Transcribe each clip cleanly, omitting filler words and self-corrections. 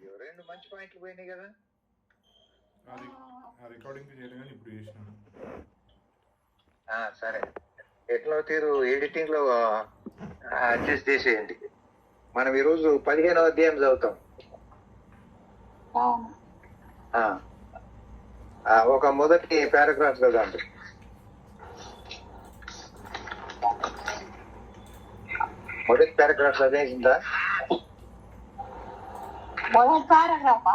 అయ్యో, రెండు మంచి పాయింట్లు పోయినాయి కదా. అది ఆ రికార్డింగ్ చేయడం కానీ ఇప్పుడు చేసినాను. సరే, ఎట్లా తీరు ఎడిటింగ్ లో అడ్జస్ట్ చేసేయండి. మనం ఈరోజు 15వ అధ్యాయం చదువుతాం. ఒక మొదటి పారాగ్రాఫ్ చదవండి. మొదటి పారాగ్రాఫ్ చదివిందా? మొదటి పారాగ్రాఫ్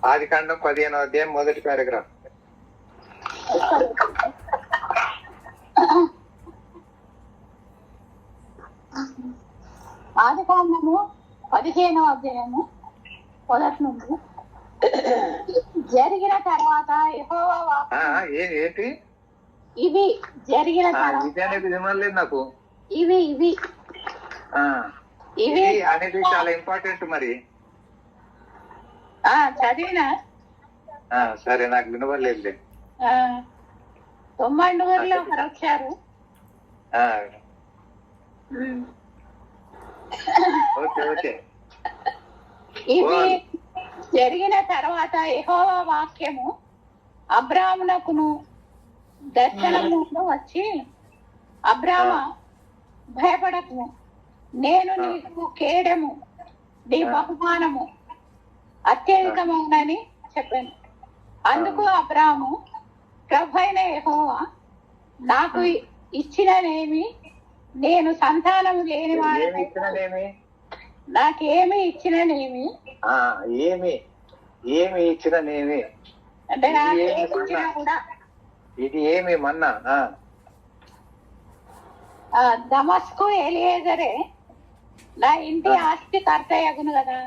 ఆదికాండం 15వ అధ్యాయం మొదటి పారాగ్రాఫ్. ఆదికాండము 15వ అధ్యాయము మొదటి నుండి. జరిగిన తర్వాత యెహోవా ఏంటి ఇవి జరిగిన తర్వాత నాకు ఇవి ఇవి ఇవి అనేది చాలా ఇంపార్టెంట్. మరి చదివిన సరే, నాకు వినవలేదు. 90 ఒకరు వచ్చారు. Okay okay. ఇవి జరిగిన తర్వాత యెహోవా వాక్యము అబ్రామునకును దర్శనములో వచ్చి, అబ్రామ భయపడకు, నేను నీకు కేడము, నీ బహుమానము అత్యధికమవునని చెప్పాను. అందుకు అబ్రాము, ప్రభువైన యెహోవా నాకు ఇచ్చిననేమి, నేను సంతానము లేని వాడిని, నాకేమి ఇచ్చిననేమి, ఏమి ఇచ్చిననేమి అంటే నాకేమిచ్చినా కూడా ఇది ఏమి మన్నా. దమస్కు ఎలియేజరే నా ఇంటి ఆస్తి కర్తయ్యగును కదా.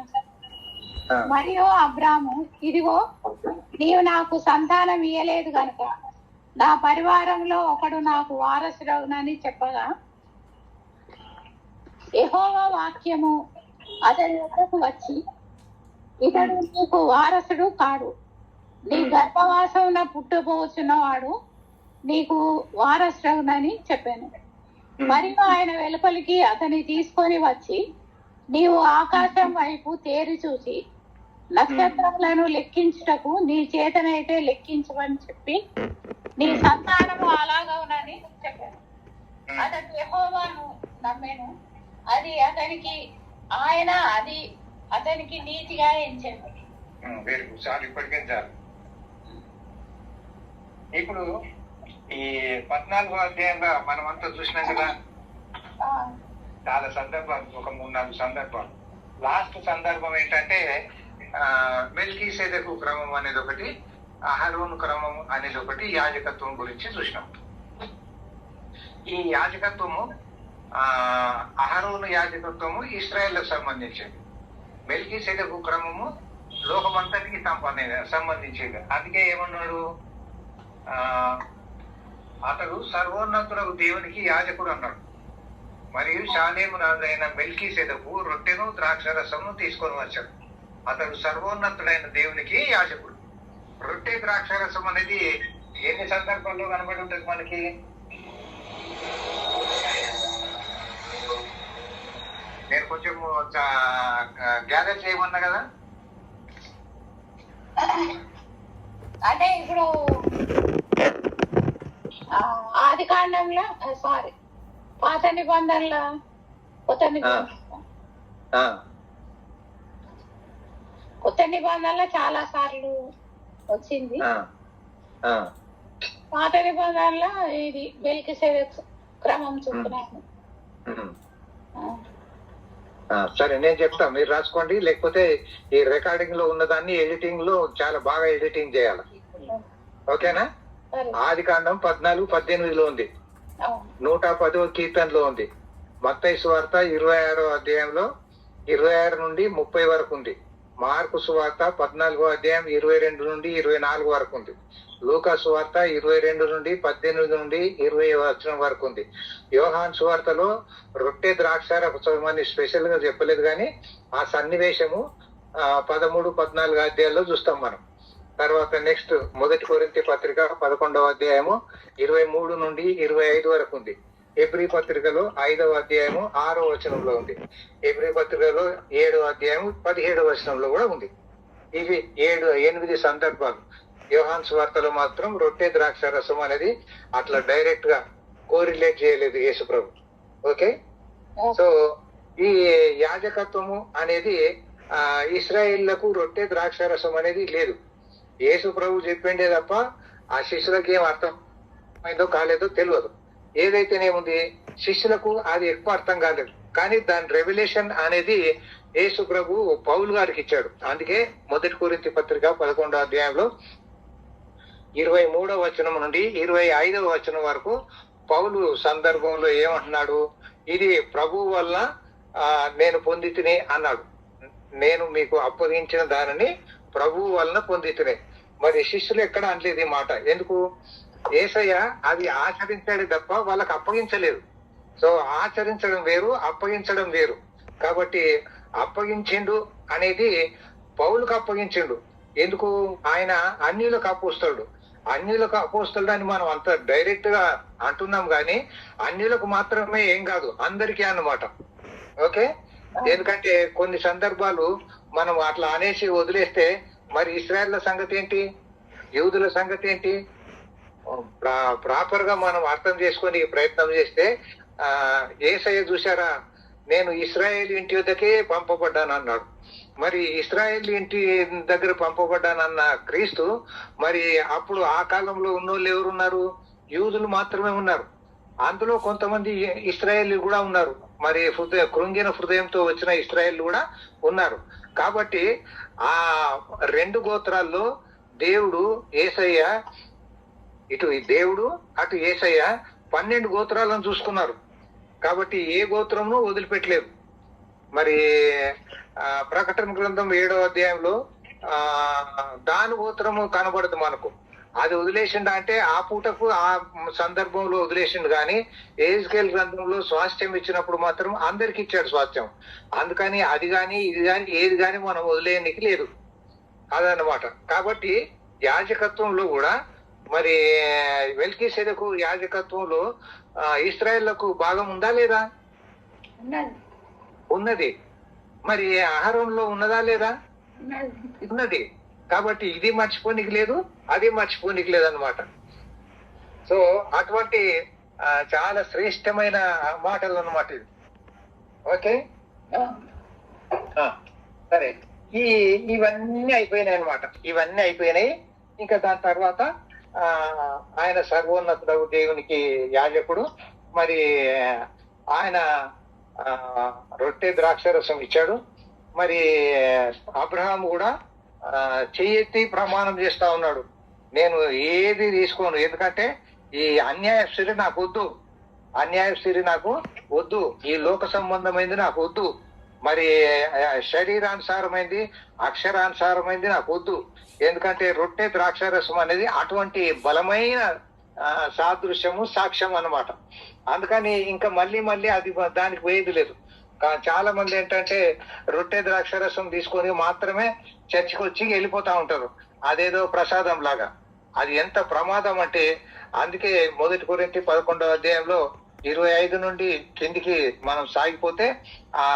మరియు అబ్రాము, ఇదిగో నీవు నాకు సంతానం ఇయ్యలేదు కనుక నా పరివారంలో ఒకడు నాకు వారసుడగునని చెప్పగా, యెహోవా వాక్యము అతని వద్దకు వచ్చి, ఇతడు నీకు వారసుడు కాడు, నీ గర్భవాసమున పుట్టబోచున్నవాడు నీకు వారసుడగునని చెప్పాను. మరియు ఆయన వెలుపలికి అతని తీసుకొని వచ్చి, నీవు ఆకాశం వైపు తేరి చూసి నక్షత్రములను లెక్కించుటకు నీ చేతనైతే లెక్కించమని చెప్పి, నీ సంతానము అలాగవునని చెప్పాను. అతడు యెహోవాను నమ్మెను, అది అతనికి నీతిగా ఎంచాడు. చాలు, ఇప్పటికే చాలు. ఇప్పుడు ఈ 14వ అధ్యాయంలో మనం అంతా చూసినాం కదా. చాలా సందర్భాలు, ఒక 3-4 సందర్భాలు. లాస్ట్ సందర్భం ఏంటంటే మెల్కీసెదెకు క్రమం అనేది ఒకటి, అహరోను క్రమం అనేది ఒకటి, యాజకత్వం గురించి చూసినాం. ఈ యాజకత్వము, అహరోను యాజకత్వము ఇశ్రాయేలుకు సంబంధించింది. మెల్కీసెదెకు క్రమము లోకమంతటికి సంబంధించింది. అందుకే ఏమన్నాడు, అతడు సర్వోన్నతులకు దేవునికి యాజకుడు అన్నాడు. మరియు షాలేము రాజైన మెల్కీసెదెకు రొట్టెను ద్రాక్షరసమును తీసుకొని వచ్చాడు. అతడు సర్వోన్నతుడైన దేవునికి యాజకుడు. రొట్టె ద్రాక్షరసం అనేది ఎన్ని సందర్భాల్లో కనబడి ఉంటుంది మనకి? నేను కొంచెం గ్యాదర్ చేయమన్నా కదా. అంటే ఇప్పుడు ఆదికాండంలో పాత నిబంధనల కొత్త నిబంధనలో చాలా సార్లు వచ్చింది. పాత నిబంధనలో ఇది మెల్కీసెదెకు క్రమం చూస్తున్నాను. సరే, నేను చెప్తా, మీరు రాసుకోండి. లేకపోతే ఈ రికార్డింగ్ లో ఉన్నదాన్ని ఎడిటింగ్ లో చాలా బాగా ఎడిటింగ్ చేయాలి. ఓకేనా? ఆదికాండం 14-18 ఉంది, 110వ కీర్తనలో ఉంది, మత్తయి సువార్త 26వ అధ్యాయంలో 26 నుండి 30 వరకు ఉంది, మార్కు సువార్త 14వ అధ్యాయం 22 నుండి 24 వరకు ఉంది, లూకా సువార్త 22 నుండి 18 నుండి 20 వరకు ఉంది. యోహాన్ సువార్తలో రొట్టె ద్రాక్షారసమని స్పెషల్ గా చెప్పలేదు, కానీ ఆ సన్నివేశము 13-14 అధ్యాయాల్లో చూస్తాం మనం. తర్వాత నెక్స్ట్ 1 కొరింథీ పత్రిక 11వ అధ్యాయము 23 నుండి 25 వరకు ఉంది. హెబ్రీ పత్రికలో 5వ అధ్యాయము 6వ వచనంలో ఉంది. హెబ్రీ పత్రికలో 7వ అధ్యాయము 17వ వచనంలో కూడా ఉంది. ఇవి 8 సందర్భాలు. యోహాను సువార్తలో మాత్రం రొట్టె ద్రాక్ష రసం అనేది అట్లా డైరెక్ట్ గా కోరిలేట్ చేయలేదు యేసు ప్రభు. ఓకే, సో ఈ యాజకత్వము అనేది ఇశ్రాయేళ్లకు రొట్టె ద్రాక్ష రసం అనేది లేదు. యేసు ప్రభు చెప్పిండే తప్ప ఆ శిష్యులకి ఏం అర్థం అయిందో కాలేదో తెలియదు. ఏదైతేనేముంది శిష్యులకు అది ఎక్కువ అర్థం కాలేదు, కానీ దాని రెవల్యూషన్ అనేది యేసు ప్రభు పౌలు గారికి ఇచ్చాడు. అందుకే 1 కొరింథీ పత్రిక 11వ అధ్యాయంలో 23వ వచనం నుండి 25వ వచనం వరకు పౌలు సందర్భంలో ఏమంటున్నాడు, ఇది ప్రభు వల్ల నేను పొందితిని అన్నాడు. నేను మీకు అప్పగించిన దానిని ప్రభు వలన పొందితిని. మరి శిష్యులు ఎక్కడ అనలేదు ఈ మాట. ఎందుకు? యేసయ్య అది ఆచరించాడు తప్ప వాళ్ళకి అప్పగించలేదు. సో ఆచరించడం వేరు, అప్పగించడం వేరు. కాబట్టి అప్పగించిండు అనేది పౌలుకు అప్పగించిండు. ఎందుకు? ఆయన అన్యులకు అపోస్తలుడు. అన్యులకు అపోస్తలుడు అని మనం అంత డైరెక్ట్ గా అంటున్నాం, కానీ అన్యులకు మాత్రమే ఏం కాదు, అందరికీ అన్నమాట. ఓకే, ఎందుకంటే కొన్ని సందర్భాలు మనం అట్లా అనేసి వదిలేస్తే మరి ఇశ్రాయేళ్ల సంగతి ఏంటి, యూదుల సంగతి ఏంటి, ప్రాపర్ గా మనం అర్థం చేసుకొని ప్రయత్నం చేస్తే యేసయ్య చూసారా, నేను ఇశ్రాయేల్ ఇంటి వద్దకే పంపబడ్డాను అన్నాడు. మరి ఇశ్రాయేల్ ఇంటి దగ్గర పంపబడ్డానన్న క్రీస్తు మరి అప్పుడు ఆ కాలంలో ఉన్నోళ్ళు ఎవరున్నారు? యూదులు మాత్రమే ఉన్నారు. అందులో కొంతమంది ఇశ్రాయేల్ కూడా ఉన్నారు. మరి కృంగిన హృదయంతో వచ్చిన ఇశ్రాయేల్ కూడా ఉన్నారు. కాబట్టి ఆ 2 గోత్రాల్లో దేవుడు యేసయ్య, ఇటు దేవుడు అటు యేసయ్య 12 గోత్రాలను చూసుకున్నారు. కాబట్టి ఏ గోత్రమును వదిలిపెట్టలేదు. మరి ప్రకటన గ్రంథం 7వ అధ్యాయంలో దాని గోత్రము కనబడదు మనకు. అది వదిలేసిండు అంటే ఆ పూటకు ఆ సందర్భంలో వదిలేసిండు, కానీ ఎహెజ్కేలు గ్రంథంలో స్వాస్థ్యం ఇచ్చినప్పుడు మాత్రం అందరికి ఇచ్చాడు స్వాస్థ్యం. అందుకని అది కానీ ఇది కానీ ఏది కానీ మనం వదిలేయనికి లేదు అదనమాట. కాబట్టి యాజకత్వంలో కూడా మరి మెల్కీసెదెకు యాజకత్వంలో ఇశ్రాయేళ్లకు భాగం ఉందా లేదా? ఉన్నది. మరి ఆహారంలో ఉన్నదా లేదా? ఉన్నది. కాబట్టి ఇది మర్చిపోనికి లేదు, అది మర్చిపోనికి లేదు అనమాట. సో అటువంటి చాలా శ్రేష్టమైన మాటలు అన్నమాట ఇది. ఓకే, సరే, ఇవన్నీ అయిపోయినాయి అనమాట. ఇవన్నీ అయిపోయినాయి. ఇంకా దాని తర్వాత ఆయన సర్వోన్నతుడు దేవునికి యాజకుడు. మరి ఆయన రొట్టె ద్రాక్షరసం ఇచ్చాడు. మరి అబ్రహాము కూడా చెయ్యెత్తి ప్రమాణం చేస్తా ఉన్నాడు, నేను ఏది తీసుకోను, ఎందుకంటే ఈ అన్యాయస్తురి నాకు వద్దు, అన్యాయస్తురి నాకు వద్దు, ఈ లోక సంబంధమైంది నాకు వద్దు, మరి శరీరానుసారమైంది అక్షరానుసారమైంది నాకు వద్దు. ఎందుకంటే రొట్టె ద్రాక్షరసం అనేది అటువంటి బలమైన సాదృశ్యము, సాక్ష్యం అన్నమాట. అందుకని ఇంకా మళ్ళీ అది దానికి పోయేది లేదు. చాలా మంది ఏంటంటే రొట్టె ద్రాక్షరసం తీసుకొని మాత్రమే చర్చికి వచ్చి వెళ్ళిపోతా ఉంటారు, అదేదో ప్రసాదం లాగా. అది ఎంత ప్రమాదం అంటే, అందుకే 1 కొరింథీ 11వ అధ్యాయంలో 25 నుండి కిందికి మనం సాగిపోతే ఆ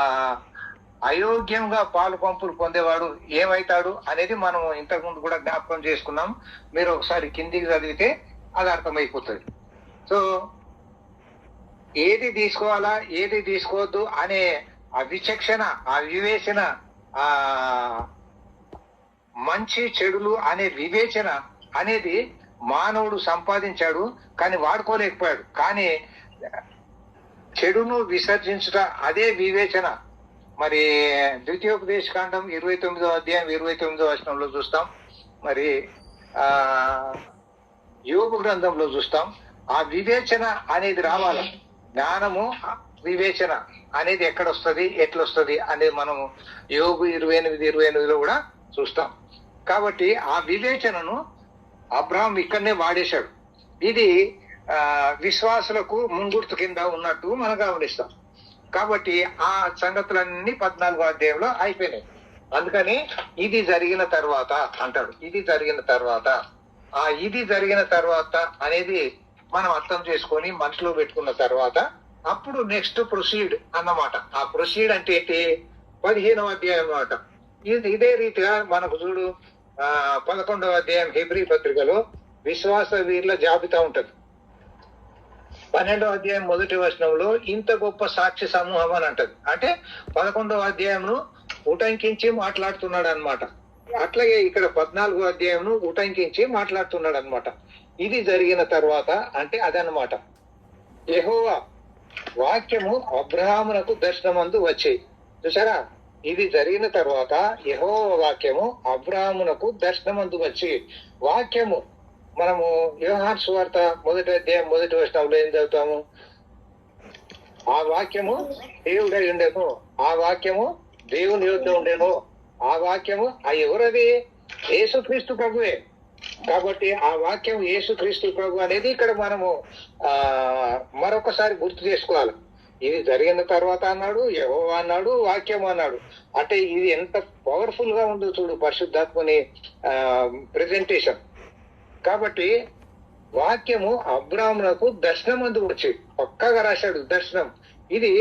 అయోగ్యంగా పాలు పంపులు పొందేవాడు ఏమైతాడు అనేది మనం ఇంతకు ముందు కూడా జ్ఞాపకం చేసుకున్నాం. మీరు ఒకసారి కిందికి చదివితే అది అర్థమైపోతుంది. సో ఏది తీసుకోవాలా ఏది తీసుకోవద్దు అనే ఆ విచక్షణ, ఆ వివేచన, ఆ మంచి చెడులు అనే వివేచన అనేది మానవుడు సంపాదించాడు, కానీ వాడుకోలేకపోయాడు. కానీ చెడును విసర్జించుట అదే వివేచన. మరి ద్వితీయోపదేశకాండం 29వ అధ్యాయం 29వ వచనంలో చూస్తాం. మరి యోబు గ్రంథంలో చూస్తాం. ఆ వివేచన అనేది రావాలి. జ్ఞానము వివేచన అనేది ఎక్కడొస్తుంది, ఎట్లొస్తుంది అనేది మనం యోబు 28:28లో కూడా చూస్తాం. కాబట్టి ఆ వివేచనను అబ్రహాం ఇక్కడనే వాడేశాడు. ఇది విశ్వాసులకు ముంగుర్తు కింద ఉన్నట్టు మనం గమనిస్తాం. కాబట్టి ఆ సంగతులన్నీ 14వ అధ్యాయంలో అయిపోయినాయి. అందుకని ఇది జరిగిన తర్వాత అంటాడు, ఇది జరిగిన తర్వాత. ఆ ఇది జరిగిన తర్వాత అనేది మనం అర్థం చేసుకొని మనసులో పెట్టుకున్న తర్వాత అప్పుడు నెక్స్ట్ ప్రొసీడ్ అన్నమాట. ఆ ప్రొసీడ్ అంటే ఏంటి? 15వ అధ్యాయం అన్నమాట. ఇదే రీతిగా మనకు చూడు 11వ అధ్యాయం హెబ్రీ పత్రికలో విశ్వాస వీరుల జాబితా ఉంటది. 12వ అధ్యాయం మొదటి వచనంలో ఇంత గొప్ప సాక్షి సమూహం అని అంటది. అంటే 11వ అధ్యాయంను ఉటంకించి మాట్లాడుతున్నాడు అనమాట. అట్లాగే ఇక్కడ 14వ అధ్యాయంను ఉటంకించి మాట్లాడుతున్నాడు అనమాట. ఇది జరిగిన తర్వాత అంటే అదనమాట. యెహోవా వాక్యము అబ్రహామునకు దర్శనమందు వచ్చేది. చూసారా? ఇది జరిగిన తర్వాత యెహోవా వాక్యము అబ్రహామునకు దర్శనమందు వచ్చి వాక్యము మనము యోహాను సువార్త 1వ అధ్యాయం 1వ వచనంలో ఏం చదువుతాము? ఆ వాక్యము దేవుడై ఉండేను, ఆ వాక్యము దేవుని యొద్ద ఉండేను, ఆ వాక్యము ఎవరది? యేసుక్రీస్తు ప్రభువే. కాబట్టి ఆ వాక్యం యేసుక్రీస్తు ప్రభు అనేది ఇక్కడ మనము మరొకసారి గుర్తు చేసుకోవాలి. ఇది జరిగిన తర్వాత అన్నాడు, యెహోవా అన్నాడు, వాక్యం అన్నాడు. అంటే ఇది ఎంత పవర్ఫుల్ గా ఉందో చూడు పరిశుద్ధాత్మని ప్రెజెంటేషన్. కాబట్టి వాక్యము అబ్రాహామునకు దర్శనమందు వచ్చి పక్కగా రాశాడు దర్శనం. ఇది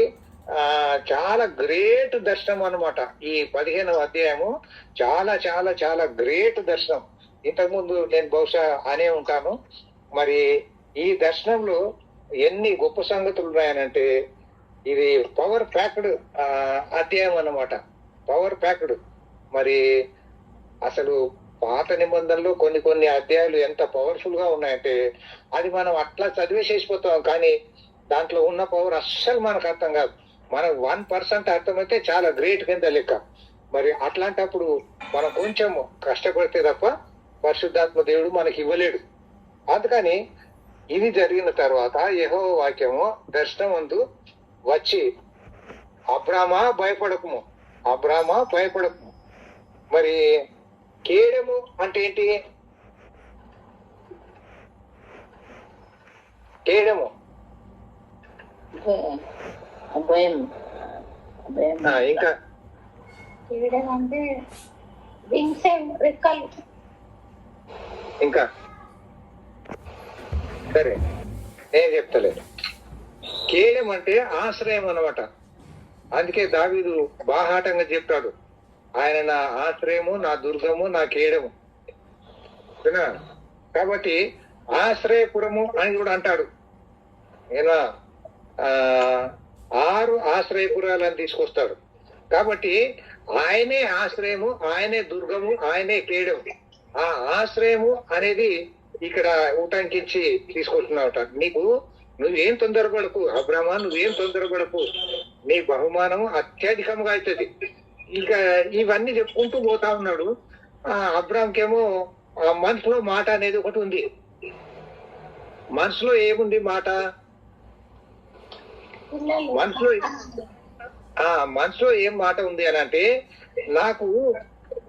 చాలా గ్రేట్ దర్శనం అన్నమాట. ఈ 15వ అధ్యాయము చాలా చాలా చాలా గ్రేట్ దర్శనం. ఇంతకుముందు నేను బహుశా అనే ఉంటాను. మరి ఈ దర్శనంలో ఎన్ని గొప్ప సంగతులు ఉన్నాయనంటే ఇది పవర్ ప్యాక్డ్ అధ్యాయం అన్నమాట. Power packed. మరి అసలు పాత నిబంధనలో కొన్ని అధ్యాయాలు ఎంత పవర్ఫుల్ గా ఉన్నాయంటే అది మనం అట్లా చదివేసేసిపోతాం. కానీ దాంట్లో ఉన్న పవర్ అస్సలు మనకు అర్థం కాదు. మనకు 1% అర్థమైతే చాలా గ్రేట్ కింద లెక్క. మరి అట్లాంటప్పుడు మనం కొంచెం కష్టపడితే తప్ప పరిశుద్ధాత్మ దేవుడు మనకి ఇవ్వలేడు. అందుకని ఇది జరిగిన తర్వాత యెహోవా వాక్యము దర్శనమందు వచ్చి అబ్రామా భయపడకుము, అబ్రామా భయపడకుము. మరి కేడము అంటే ఏంటి? కేడము ఇంకా అంటే వింగ్స్, రెక్కలు. ఇంకా సరే నేను చెప్తలేదు. కేడెం అంటే ఆశ్రయం అన్నమాట. అందుకే దావీదు బాహాటంగా చెప్తాడు, ఆయన నా ఆశ్రయము, నా దుర్గము, నా కేడము. కాబట్టి ఆశ్రయపురము అని కూడా అంటాడు. ఏనా 6 ఆశ్రయపురాలను తీసుకొస్తాడు. కాబట్టి ఆయనే ఆశ్రయము, ఆయనే దుర్గము, ఆయనే కేడము. ఆ ఆశ్రయము అనేది ఇక్కడ ఉటంకించి తీసుకొస్తున్నావుట. నువ్వేం తొందరపడకు అబ్రామా, నువ్వేం తొందరపడకు, నీ బహుమానం అత్యధికంగా అవుతుంది. ఇంకా ఇవన్నీ చెప్పుకుంటూ పోతా ఉన్నాడు. అబ్రామ్కేమో మనసులో మాట అనేది ఒకటి ఉంది. మనసులో ఏముంది మాట? మనసులో ఏం మాట ఉంది అని అంటే, నాకు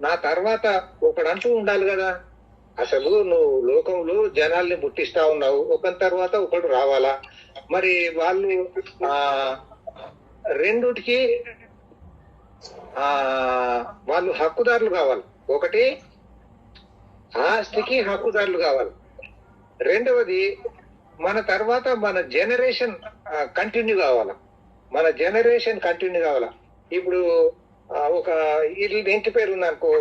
నా తర్వాత ఒకడంటూ ఉండాలి కదా. అసలు నువ్వు లోకంలో జనాల్ని పుట్టిస్తా ఉన్నావు, ఒకరి తర్వాత ఒకడు రావాలా. మరి వాళ్ళు రెండుటికి వాళ్ళు హక్కుదారులు కావాలి. ఒకటి ఆస్తికి హక్కుదారులు కావాలి. రెండవది మన తర్వాత మన జనరేషన్ కంటిన్యూ కావాలా. మన జనరేషన్ కంటిన్యూ కావాలా. ఇప్పుడు ఒక ఇంటి పేరు ఉందనుకో,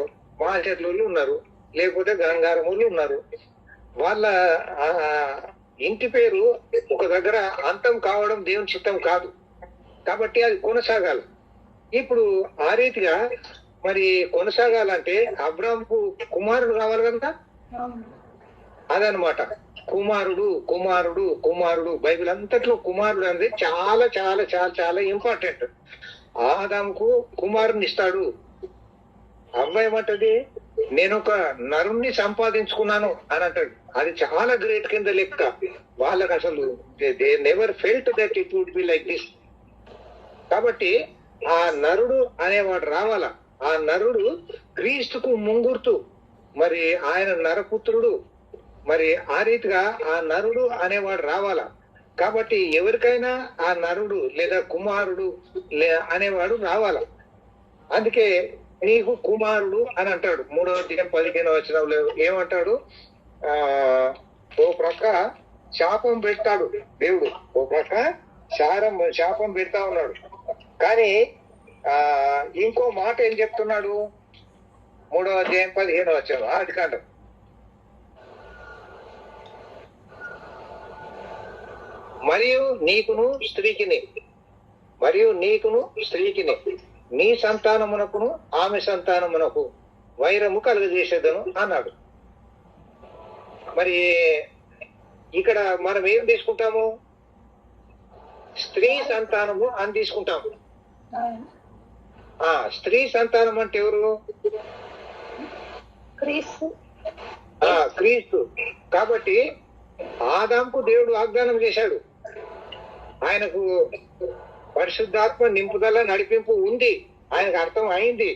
మాల్చెర్లు ఉన్నారు, లేకపోతే గంగారములు ఉన్నారు. వాళ్ళ ఇంటి పేరు ఒక దగ్గర అంతం కావడం దేవుని చిత్తం కాదు. కాబట్టి అది కొనసాగాలి. ఇప్పుడు ఆ రీతిగా మరి కొనసాగాలంటే అబ్రాహాముకు కుమారుడు కావాలి కదా. అదనమాట. కుమారుడు కుమారుడు కుమారుడు. బైబిల్ అంతట్లో కుమారుడు అనేది చాలా చాలా చాలా చాలా ఇంపార్టెంట్. ఆదాముకు కుమారుని ఇస్తాడు. అబ్బాయి ఏమంటది, నేను ఒక నరుణ్ణి సంపాదించుకున్నాను అని అంటాడు. అది చాలా గ్రేట్ కింద లెక్క. వాళ్ళకి అసలు they never felt that it would be like this. కాబట్టి ఆ నరుడు అనేవాడు రావాలా. ఆ నరుడు క్రీస్తుకు ముంగుర్తు. మరి ఆయన నరపుత్రుడు. మరి ఆ రీతిగా ఆ నరుడు అనేవాడు రావాలా. కాబట్టి ఎవరికైనా ఆ నరుడు లేదా కుమారుడు అనేవాడు రావాలా. అందుకే నీకు కుమారుడు అని అంటాడు. 3వ అధ్యాయం 15వ వచనంలో ఏమంటాడు? ఓ ప్రక్క శాపం పెడతాడు దేవుడు, ఒక శాపం పెడతా ఉన్నాడు. కానీ ఇంకో మాట ఏం చెప్తున్నాడు? 3వ అధ్యాయం 15వ వచనం ఆదికాండం. మరియు నీకును స్త్రీకిని నీ సంతానమునకును ఆమె సంతానమునకు వైరము కలుగజేసేదను అన్నాడు. మరి ఇక్కడ మనం ఏం తీసుకుంటాము? స్త్రీ సంతానము అని తీసుకుంటాము. స్త్రీ సంతానం అంటే ఎవరు? క్రీస్తు. కాబట్టి ఆదాంకు దేవుడు వాగ్దానం చేశాడు, ఆయనకు పరిశుద్ధాత్మ నింపుదల నడిపింపు ఉంది, ఆయనకు అర్థం అయింది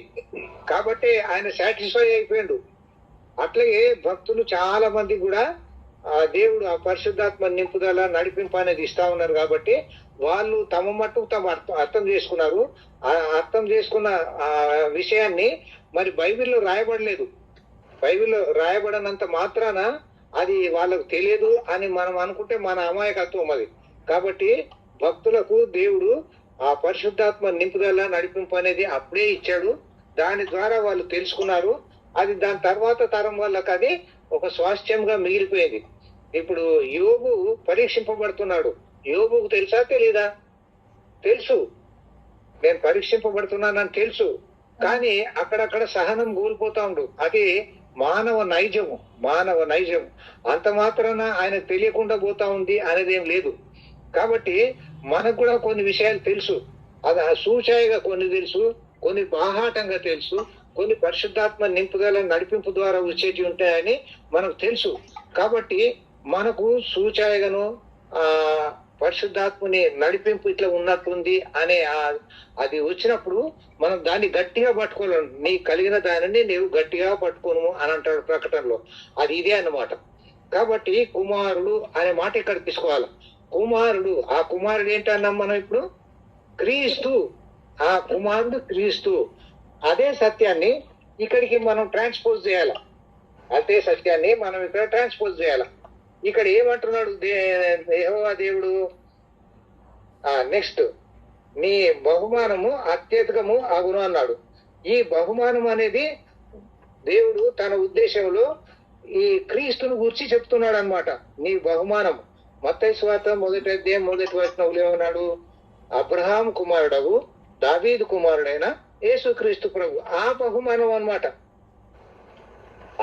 కాబట్టి ఆయన సాటిస్ఫై అయిపోయాడు. అట్లాగే భక్తులు చాలా మంది కూడా దేవుడు ఆ పరిశుద్ధాత్మ నింపుదల నడిపింపు అనేది ఇస్తా ఉన్నారు కాబట్టి వాళ్ళు తమ మట్టుకు తమ అర్థం చేసుకున్నారు. ఆ అర్థం చేసుకున్న ఆ విషయాన్ని మరి బైబిల్లో రాయబడలేదు. బైబిల్లో రాయబడనంత మాత్రాన అది వాళ్ళకు తెలియదు అని మనం అనుకుంటే మన అమాయకత్వం అది. కాబట్టి భక్తులకు దేవుడు ఆ పరిశుద్ధాత్మ నింపుదల నడిపింపు అనేది అప్పుడే ఇచ్చాడు. దాని ద్వారా వాళ్ళు తెలుసుకున్నారు. అది దాని తర్వాత తరం వాళ్ళకి అది ఒక స్వాస్థ్యంగా మిగిలిపోయింది. ఇప్పుడు యోబు పరీక్షింపబడుతున్నాడు. యోబుకు తెలుసా తెలీదా? తెలుసు, నేను పరీక్షింపబడుతున్నానని తెలుసు. కానీ అక్కడక్కడ సహనం కోల్పోతా ఉండు. అది మానవ నైజము. అంత మాత్రాన ఆయనకు తెలియకుండా పోతా ఉంది అనేది ఏం లేదు. కాబట్టి మనకు కూడా కొన్ని విషయాలు తెలుసు. అది సూచాయిగా కొన్ని తెలుసు, కొన్ని బాహాటంగా తెలుసు, కొన్ని పరిశుద్ధాత్మ నింపుదల నడిపింపు ద్వారా వచ్చేటి ఉంటాయని మనకు తెలుసు. కాబట్టి మనకు సూచాయిగాను పరిశుద్ధాత్మని నడిపింపు ఇట్లా ఉన్నట్టుంది అనే అది వచ్చినప్పుడు మనం దాన్ని గట్టిగా పట్టుకోలేము. నీ కలిగిన దానిని నీవు గట్టిగా పట్టుకోను అని అంటాడు ప్రకటనలో. అది ఇదే అన్నమాట. కాబట్టి కుమారుడు అనే మాట ఇక్కడ తీసుకోవాలి. కుమారుడు, ఆ కుమారుడు ఏంటన్నాం మనం ఇప్పుడు? క్రీస్తు. ఆ కుమారుడు క్రీస్తు. అదే సత్యాన్ని ఇక్కడికి మనం ట్రాన్స్పోజ్ చేయాలి. అదే సత్యాన్ని మనం ఇక్కడ ట్రాన్స్పోజ్ చేయాలి. ఇక్కడ ఏమంటున్నాడు యెహోవా దేవుడు? నెక్స్ట్, నీ బహుమానము అత్యధికము అగును అన్నాడు. ఈ బహుమానం అనేది దేవుడు తన ఉద్దేశంలో ఈ క్రీస్తును గురించి చెప్తున్నాడు అనమాట. నీ బహుమానం మత్తయి సువార్త 1వ అధ్యాయం 1వ వచనంలో ఏమన్నాడు? అబ్రహాం కుమారుడగు దావీదు కుమారుడైన యేసుక్రీస్తు ప్రభు. ఆ బహుమానం అన్నమాట.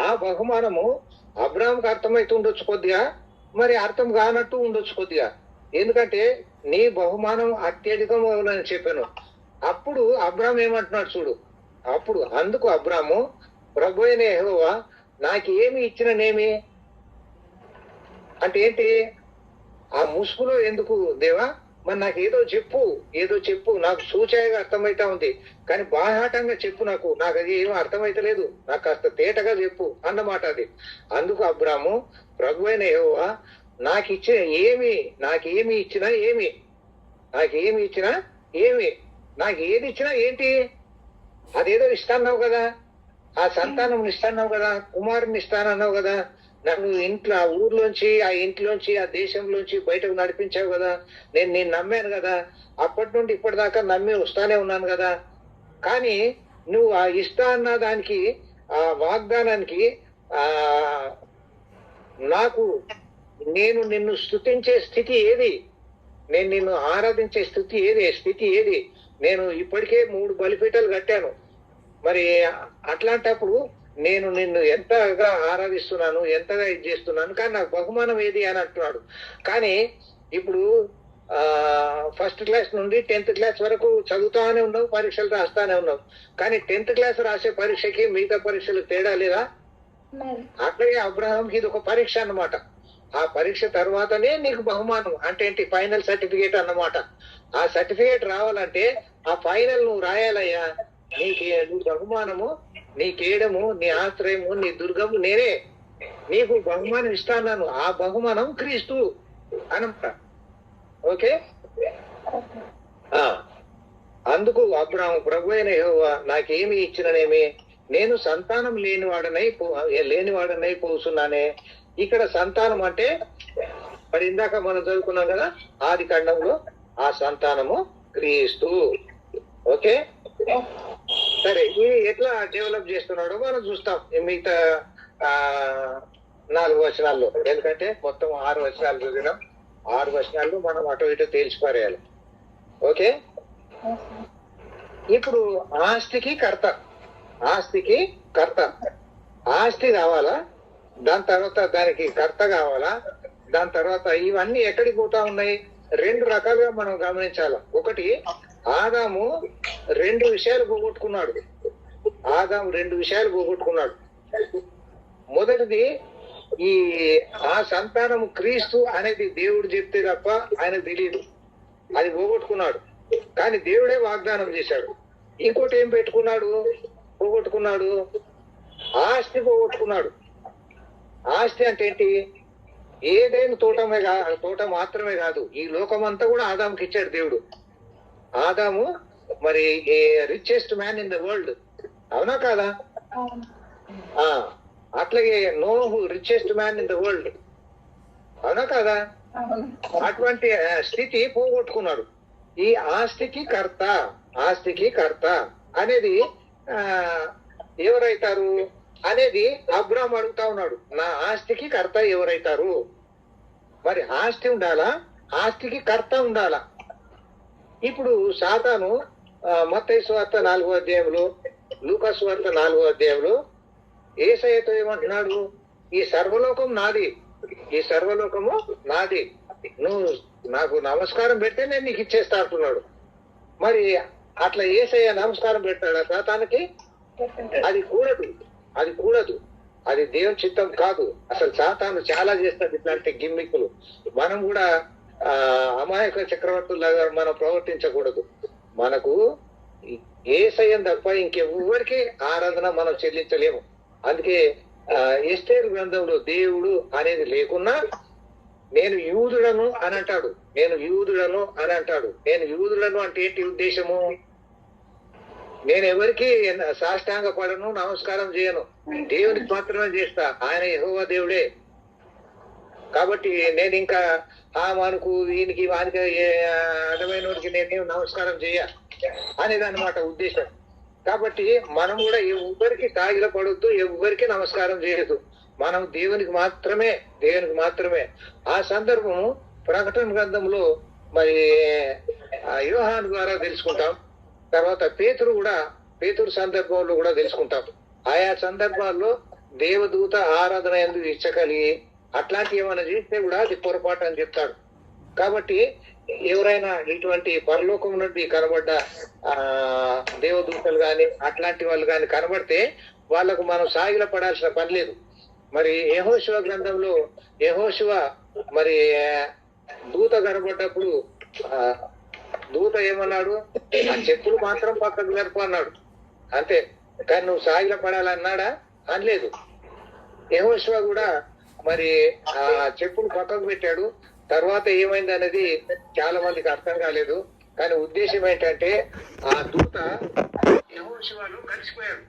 ఆ బహుమానము అబ్రహాంకి అర్థమైతే ఉండొచ్చు కొద్దిగా, మరి అర్థం కానట్టు ఉండొచ్చు కొద్దిగా. ఎందుకంటే నీ బహుమానం అత్యధికం అని చెప్పాను. అప్పుడు అబ్రహాం ఏమంటున్నాడు చూడు. అప్పుడు అందుకు అబ్రహాము, ప్రభు అయిన యెహోవా నాకు ఏమి ఇచ్చిననేమి అంటే ఏంటి? ఆ ముసుగులో ఎందుకు దేవా? మరి నాకు ఏదో చెప్పు, నాకు సూచాయిగా అర్థమైతా ఉంది, కానీ బాహాటంగా చెప్పు, నాకు అది ఏమీ అర్థమైతలేదు, నాకు కాస్త తేటగా చెప్పు అన్నమాట అది. అందుకు అబ్రాము, ప్రభు అయిన యెహోవా నాకేమి ఇచ్చినా ఏమి, నాకు ఏది ఇచ్చినా ఏంటి? అదేదో ఇస్తాన్నావు కదా, ఆ సంతానం ఇస్తాన్నావు కదా, కుమారుని ఇస్తానన్నావు కదా, నన్ను ఆ ఊర్లోంచి, ఆ ఇంట్లోంచి, ఆ దేశంలోంచి బయటకు నడిపించావు కదా, నేను నమ్మాను కదా, అప్పటి నుండి ఇప్పటిదాకా నమ్మి వస్తానే ఉన్నాను కదా. కానీ నువ్వు ఆ ఇస్తా అన్న దానికి, ఆ వాగ్దానానికి, నేను నిన్ను స్తుతించే స్థితి ఏది? నేను నిన్ను ఆరాధించే స్థితి ఏది? నేను ఇప్పటికే 3 బలిపీఠాలు కట్టాను. మరి అట్లాంటప్పుడు నేను నిన్ను ఎంతగా ఆరాధిస్తున్నాను, ఎంతగా ఇది చేస్తున్నాను, కానీ నాకు బహుమానం ఏది అని అంటున్నాడు. కానీ ఇప్పుడు ఫస్ట్ క్లాస్ నుండి 10th క్లాస్ వరకు చదువుతానే ఉన్నావు, పరీక్షలు రాస్తానే ఉన్నావు. కానీ 10th క్లాస్ రాసే పరీక్షకి మిగతా పరీక్షలకు తేడా లేదా? అట్లాగే అబ్రహాంకి ఇది ఒక పరీక్ష అన్నమాట. ఆ పరీక్ష తర్వాతనే నీకు బహుమానం అంటే ఏంటి? ఫైనల్ సర్టిఫికేట్ అన్నమాట. ఆ సర్టిఫికేట్ రావాలంటే ఆ ఫైనల్ నువ్వు రాయాలయ్యా. నీ బహుమానము, నీ కేడము, నీ ఆశ్రయము, నీ దుర్గము నేనే. నీకు బహుమానం ఇస్తాను. ఆ బహుమానం క్రీస్తు అనమాట. ఓకే. అందుకు అబ్రాహాము, ప్రభు అయిన యెహోవా నాకేమి ఇచ్చిననేమి, నేను సంతానం లేనివాడనై పోతున్నానే. ఇక్కడ సంతానం అంటే మరి ఇందాక మనం చదువుకున్నాం కదా, ఆది కాండంలో ఆ సంతానము క్రీస్తు. ఓకే, సరే. ఇది ఎట్లా డెవలప్ చేస్తున్నాడో మనం చూస్తాం మిగతా 4 వచనాల్లో. ఎందుకంటే మొత్తం 6 వచనాలు చదివినాం. 6 వచనాల్లో మనం అటు ఇటు తేల్చిపారేయాలి. ఓకే, ఇప్పుడు ఆస్తికి కర్త, ఆస్తికి కర్త. ఆస్తి కావాలా, దాని తర్వాత దానికి కర్త కావాలా, దాని తర్వాత ఇవన్నీ ఎక్కడికి పోతా ఉన్నాయి? 2 రకాలుగా మనం గమనించాలి. ఒకటి, ఆదాము 2 విషయాలు పోగొట్టుకున్నాడు. ఆదాము 2 విషయాలు పోగొట్టుకున్నాడు. మొదటిది, ఈ ఆ సంతానము క్రీస్తు అనేది దేవుడు చెప్తే తప్ప ఆయన తెలియదు, అది పోగొట్టుకున్నాడు. కానీ దేవుడే వాగ్దానం చేశాడు. ఇంకోటి ఏం పోగొట్టుకున్నాడు? ఆస్తి పోగొట్టుకున్నాడు. ఆస్తి అంటే ఏంటి? ఏదైనా తోట మాత్రమే కాదు, ఈ లోకమంతా కూడా ఆదాముకి ఇచ్చాడు దేవుడు. ఆదాము మరి richest man in the world, అవునా కాదా? అట్లాగే నోహు richest man in the world, అవునా కాదా? అటువంటి స్థితి పోగొట్టుకున్నాడు. ఈ ఆస్తికి కర్త అనేది ఎవరైతారు అనేది అబ్రాహాం అడుగుతా ఉన్నాడు. నా ఆస్తికి కర్త ఎవరైతారు? మరి ఆస్తి ఉండాలా, ఆస్తికి కర్త ఉండాలా? ఇప్పుడు సాతాను మత్తయి సువార్త 4వ అధ్యాయంలో, లూకా సువార్త 4వ అధ్యాయంలో యేసయ్యతో ఏమంటున్నాడు? ఈ సర్వలోకం నాది, ఈ సర్వలోకము నాది, నువ్వు నాకు నమస్కారం పెడితే నేను నీకు ఇచ్చేస్తా అంటున్నాడు. మరి అట్లా యేసయ్య నమస్కారం పెట్టాడా సాతానికి? అది కూడదు, అది దేవుని చిత్తం కాదు. అసలు సాతాను చాలా చేస్తాడు ఇట్లాంటి గిమ్మిక్కులు. మనం కూడా అమాయక చక్రవర్తులాగా మనం ప్రవర్తించకూడదు. మనకు యేసయ్యను తప్ప ఇంకెవ్వరికి ఆరాధన మనం చెల్లించలేము. అందుకే ఎస్తేరు గ్రంథంలో దేవుడు అనేది లేకున్నా నేను యూదులను అని అంటాడు. నేను యూదులను అంటే ఏంటి ఉద్దేశము? నేను ఎవరికి సాష్టాంగ పడను, నమస్కారం చేయను, దేవునికి మాత్రమే చేస్తా. ఆయన యెహోవా దేవుడే. కాబట్టి నేను ఇంకా మనకు వీనికి వానికి అడమైనోడికి నేనేం నమస్కారం చేయ అనేది అన్నమాట ఉద్దేశం. కాబట్టి మనం కూడా ఎవ్వరికి తాగిల పడొద్దు, ఎవ్వరికి నమస్కారం చేయొద్దు. మనం దేవునికి మాత్రమే. ఆ సందర్భం ప్రకటన గ్రంథంలో మరి యోహాను ద్వారా తెలుసుకుంటాం. తర్వాత పేతురు సందర్భంలో కూడా తెలుసుకుంటాం. ఆయా సందర్భాల్లో దేవదూత ఆరాధన ఎందుకు ఇచ్చగలిగి అట్లాంటి ఏమైనా చేస్తే కూడా అది పొరపాటు అని చెప్తాడు. కాబట్టి ఎవరైనా ఇటువంటి పరలోకం నుండి కనబడ్డ దేవదూతలు గాని అట్లాంటి వాళ్ళు గాని కనబడితే వాళ్ళకు మనం సాగిల పడాల్సిన పని లేదు. మరి యెహోషువ గ్రంథంలో యెహోషువ మరి దూత కనబడ్డప్పుడు దూత ఏమన్నాడు? ఆ చెప్పులు మాత్రం పక్కకు జరుపు అన్నాడు, అంతే. కానీ నువ్వు సాగిల పడాలన్నాడా? అనలేదు. యెహోషువ కూడా మరి ఆ చెప్పులు పక్కకు పెట్టాడు. తర్వాత ఏమైంది అనేది చాలా మందికి అర్థం కాలేదు. కానీ ఉద్దేశం ఏంటంటే ఆ దూత యెహోషువలో కలిసిపోయాడు.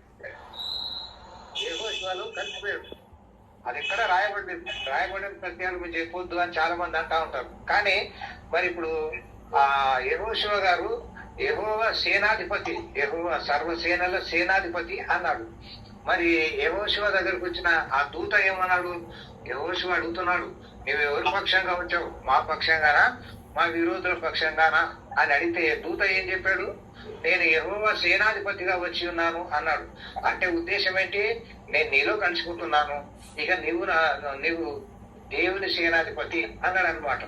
అది ఎక్కడ రాయబడిన సత్యాలు మీరు చెప్పొద్దు అని చాలా మంది అంటా ఉంటారు. కానీ మరి ఇప్పుడు ఆ యెహోషువ గారు యెహోవా సేనాధిపతి, యెహోవా సర్వసేనల సేనాధిపతి అన్నాడు. మరి యెహోషువ దగ్గరకు వచ్చిన ఆ దూత ఏమన్నాడు? యెహోషువ అడుగుతున్నాడు, నువ్వు ఎవరి పక్షంగా వచ్చావు? మా పక్షంగానా, మా విరోధుల పక్షంగానా అని అడిగితే దూత ఏం చెప్పాడు? నేను యెహోవా సేనాధిపతిగా వచ్చి ఉన్నాను అన్నాడు. అంటే ఉద్దేశం ఏంటి? నేను నీలో కలుసుకుంటున్నాను, ఇక నువ్వు దేవుని సేనాధిపతి అన్నాడు అనమాట.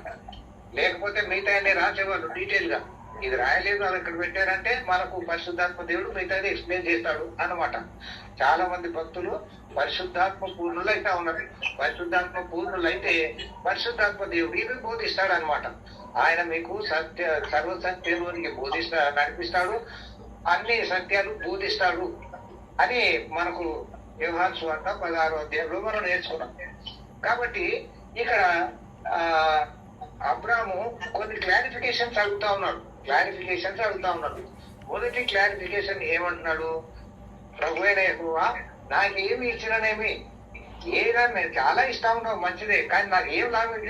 లేకపోతే మిగతా అన్ని రాసేవాళ్ళు డీటెయిల్ గా, ఇది రాయలేదు అది ఇక్కడ పెట్టారంటే మనకు పరిశుద్ధాత్మ దేవుడు మిగతాది ఎక్స్ప్లెయిన్ చేస్తాడు అన్నమాట. చాలా మంది భక్తులు పరిశుద్ధాత్మ పూర్ణులు అయితే ఉన్నారు. పరిశుద్ధాత్మ పూర్ణులు అయితే పరిశుద్ధాత్మ దేవుడు ఇవి బోధిస్తాడు అనమాట. ఆయన మీకు సర్వసత్యంలోనికి నడిపిస్తాడు, అన్ని సత్యాలు బోధిస్తాడు అని మనకు యోహాను సువార్త 16వ అధ్యాయంలో మనం నేర్చుకున్నాం. కాబట్టి ఇక్కడ అబ్రాము కొన్ని క్లారిఫికేషన్స్ అడుగుతా ఉన్నాడు. మొదటి క్లారిఫికేషన్ ఏమంటున్నాడు? ప్రభు అయిన యెహోవా నాకేమి ఇచ్చిననేమి, ఏదన్నా చాలా ఇష్టం ఉన్నావు మంచిదే, కానీ నాకు ఏం లాభం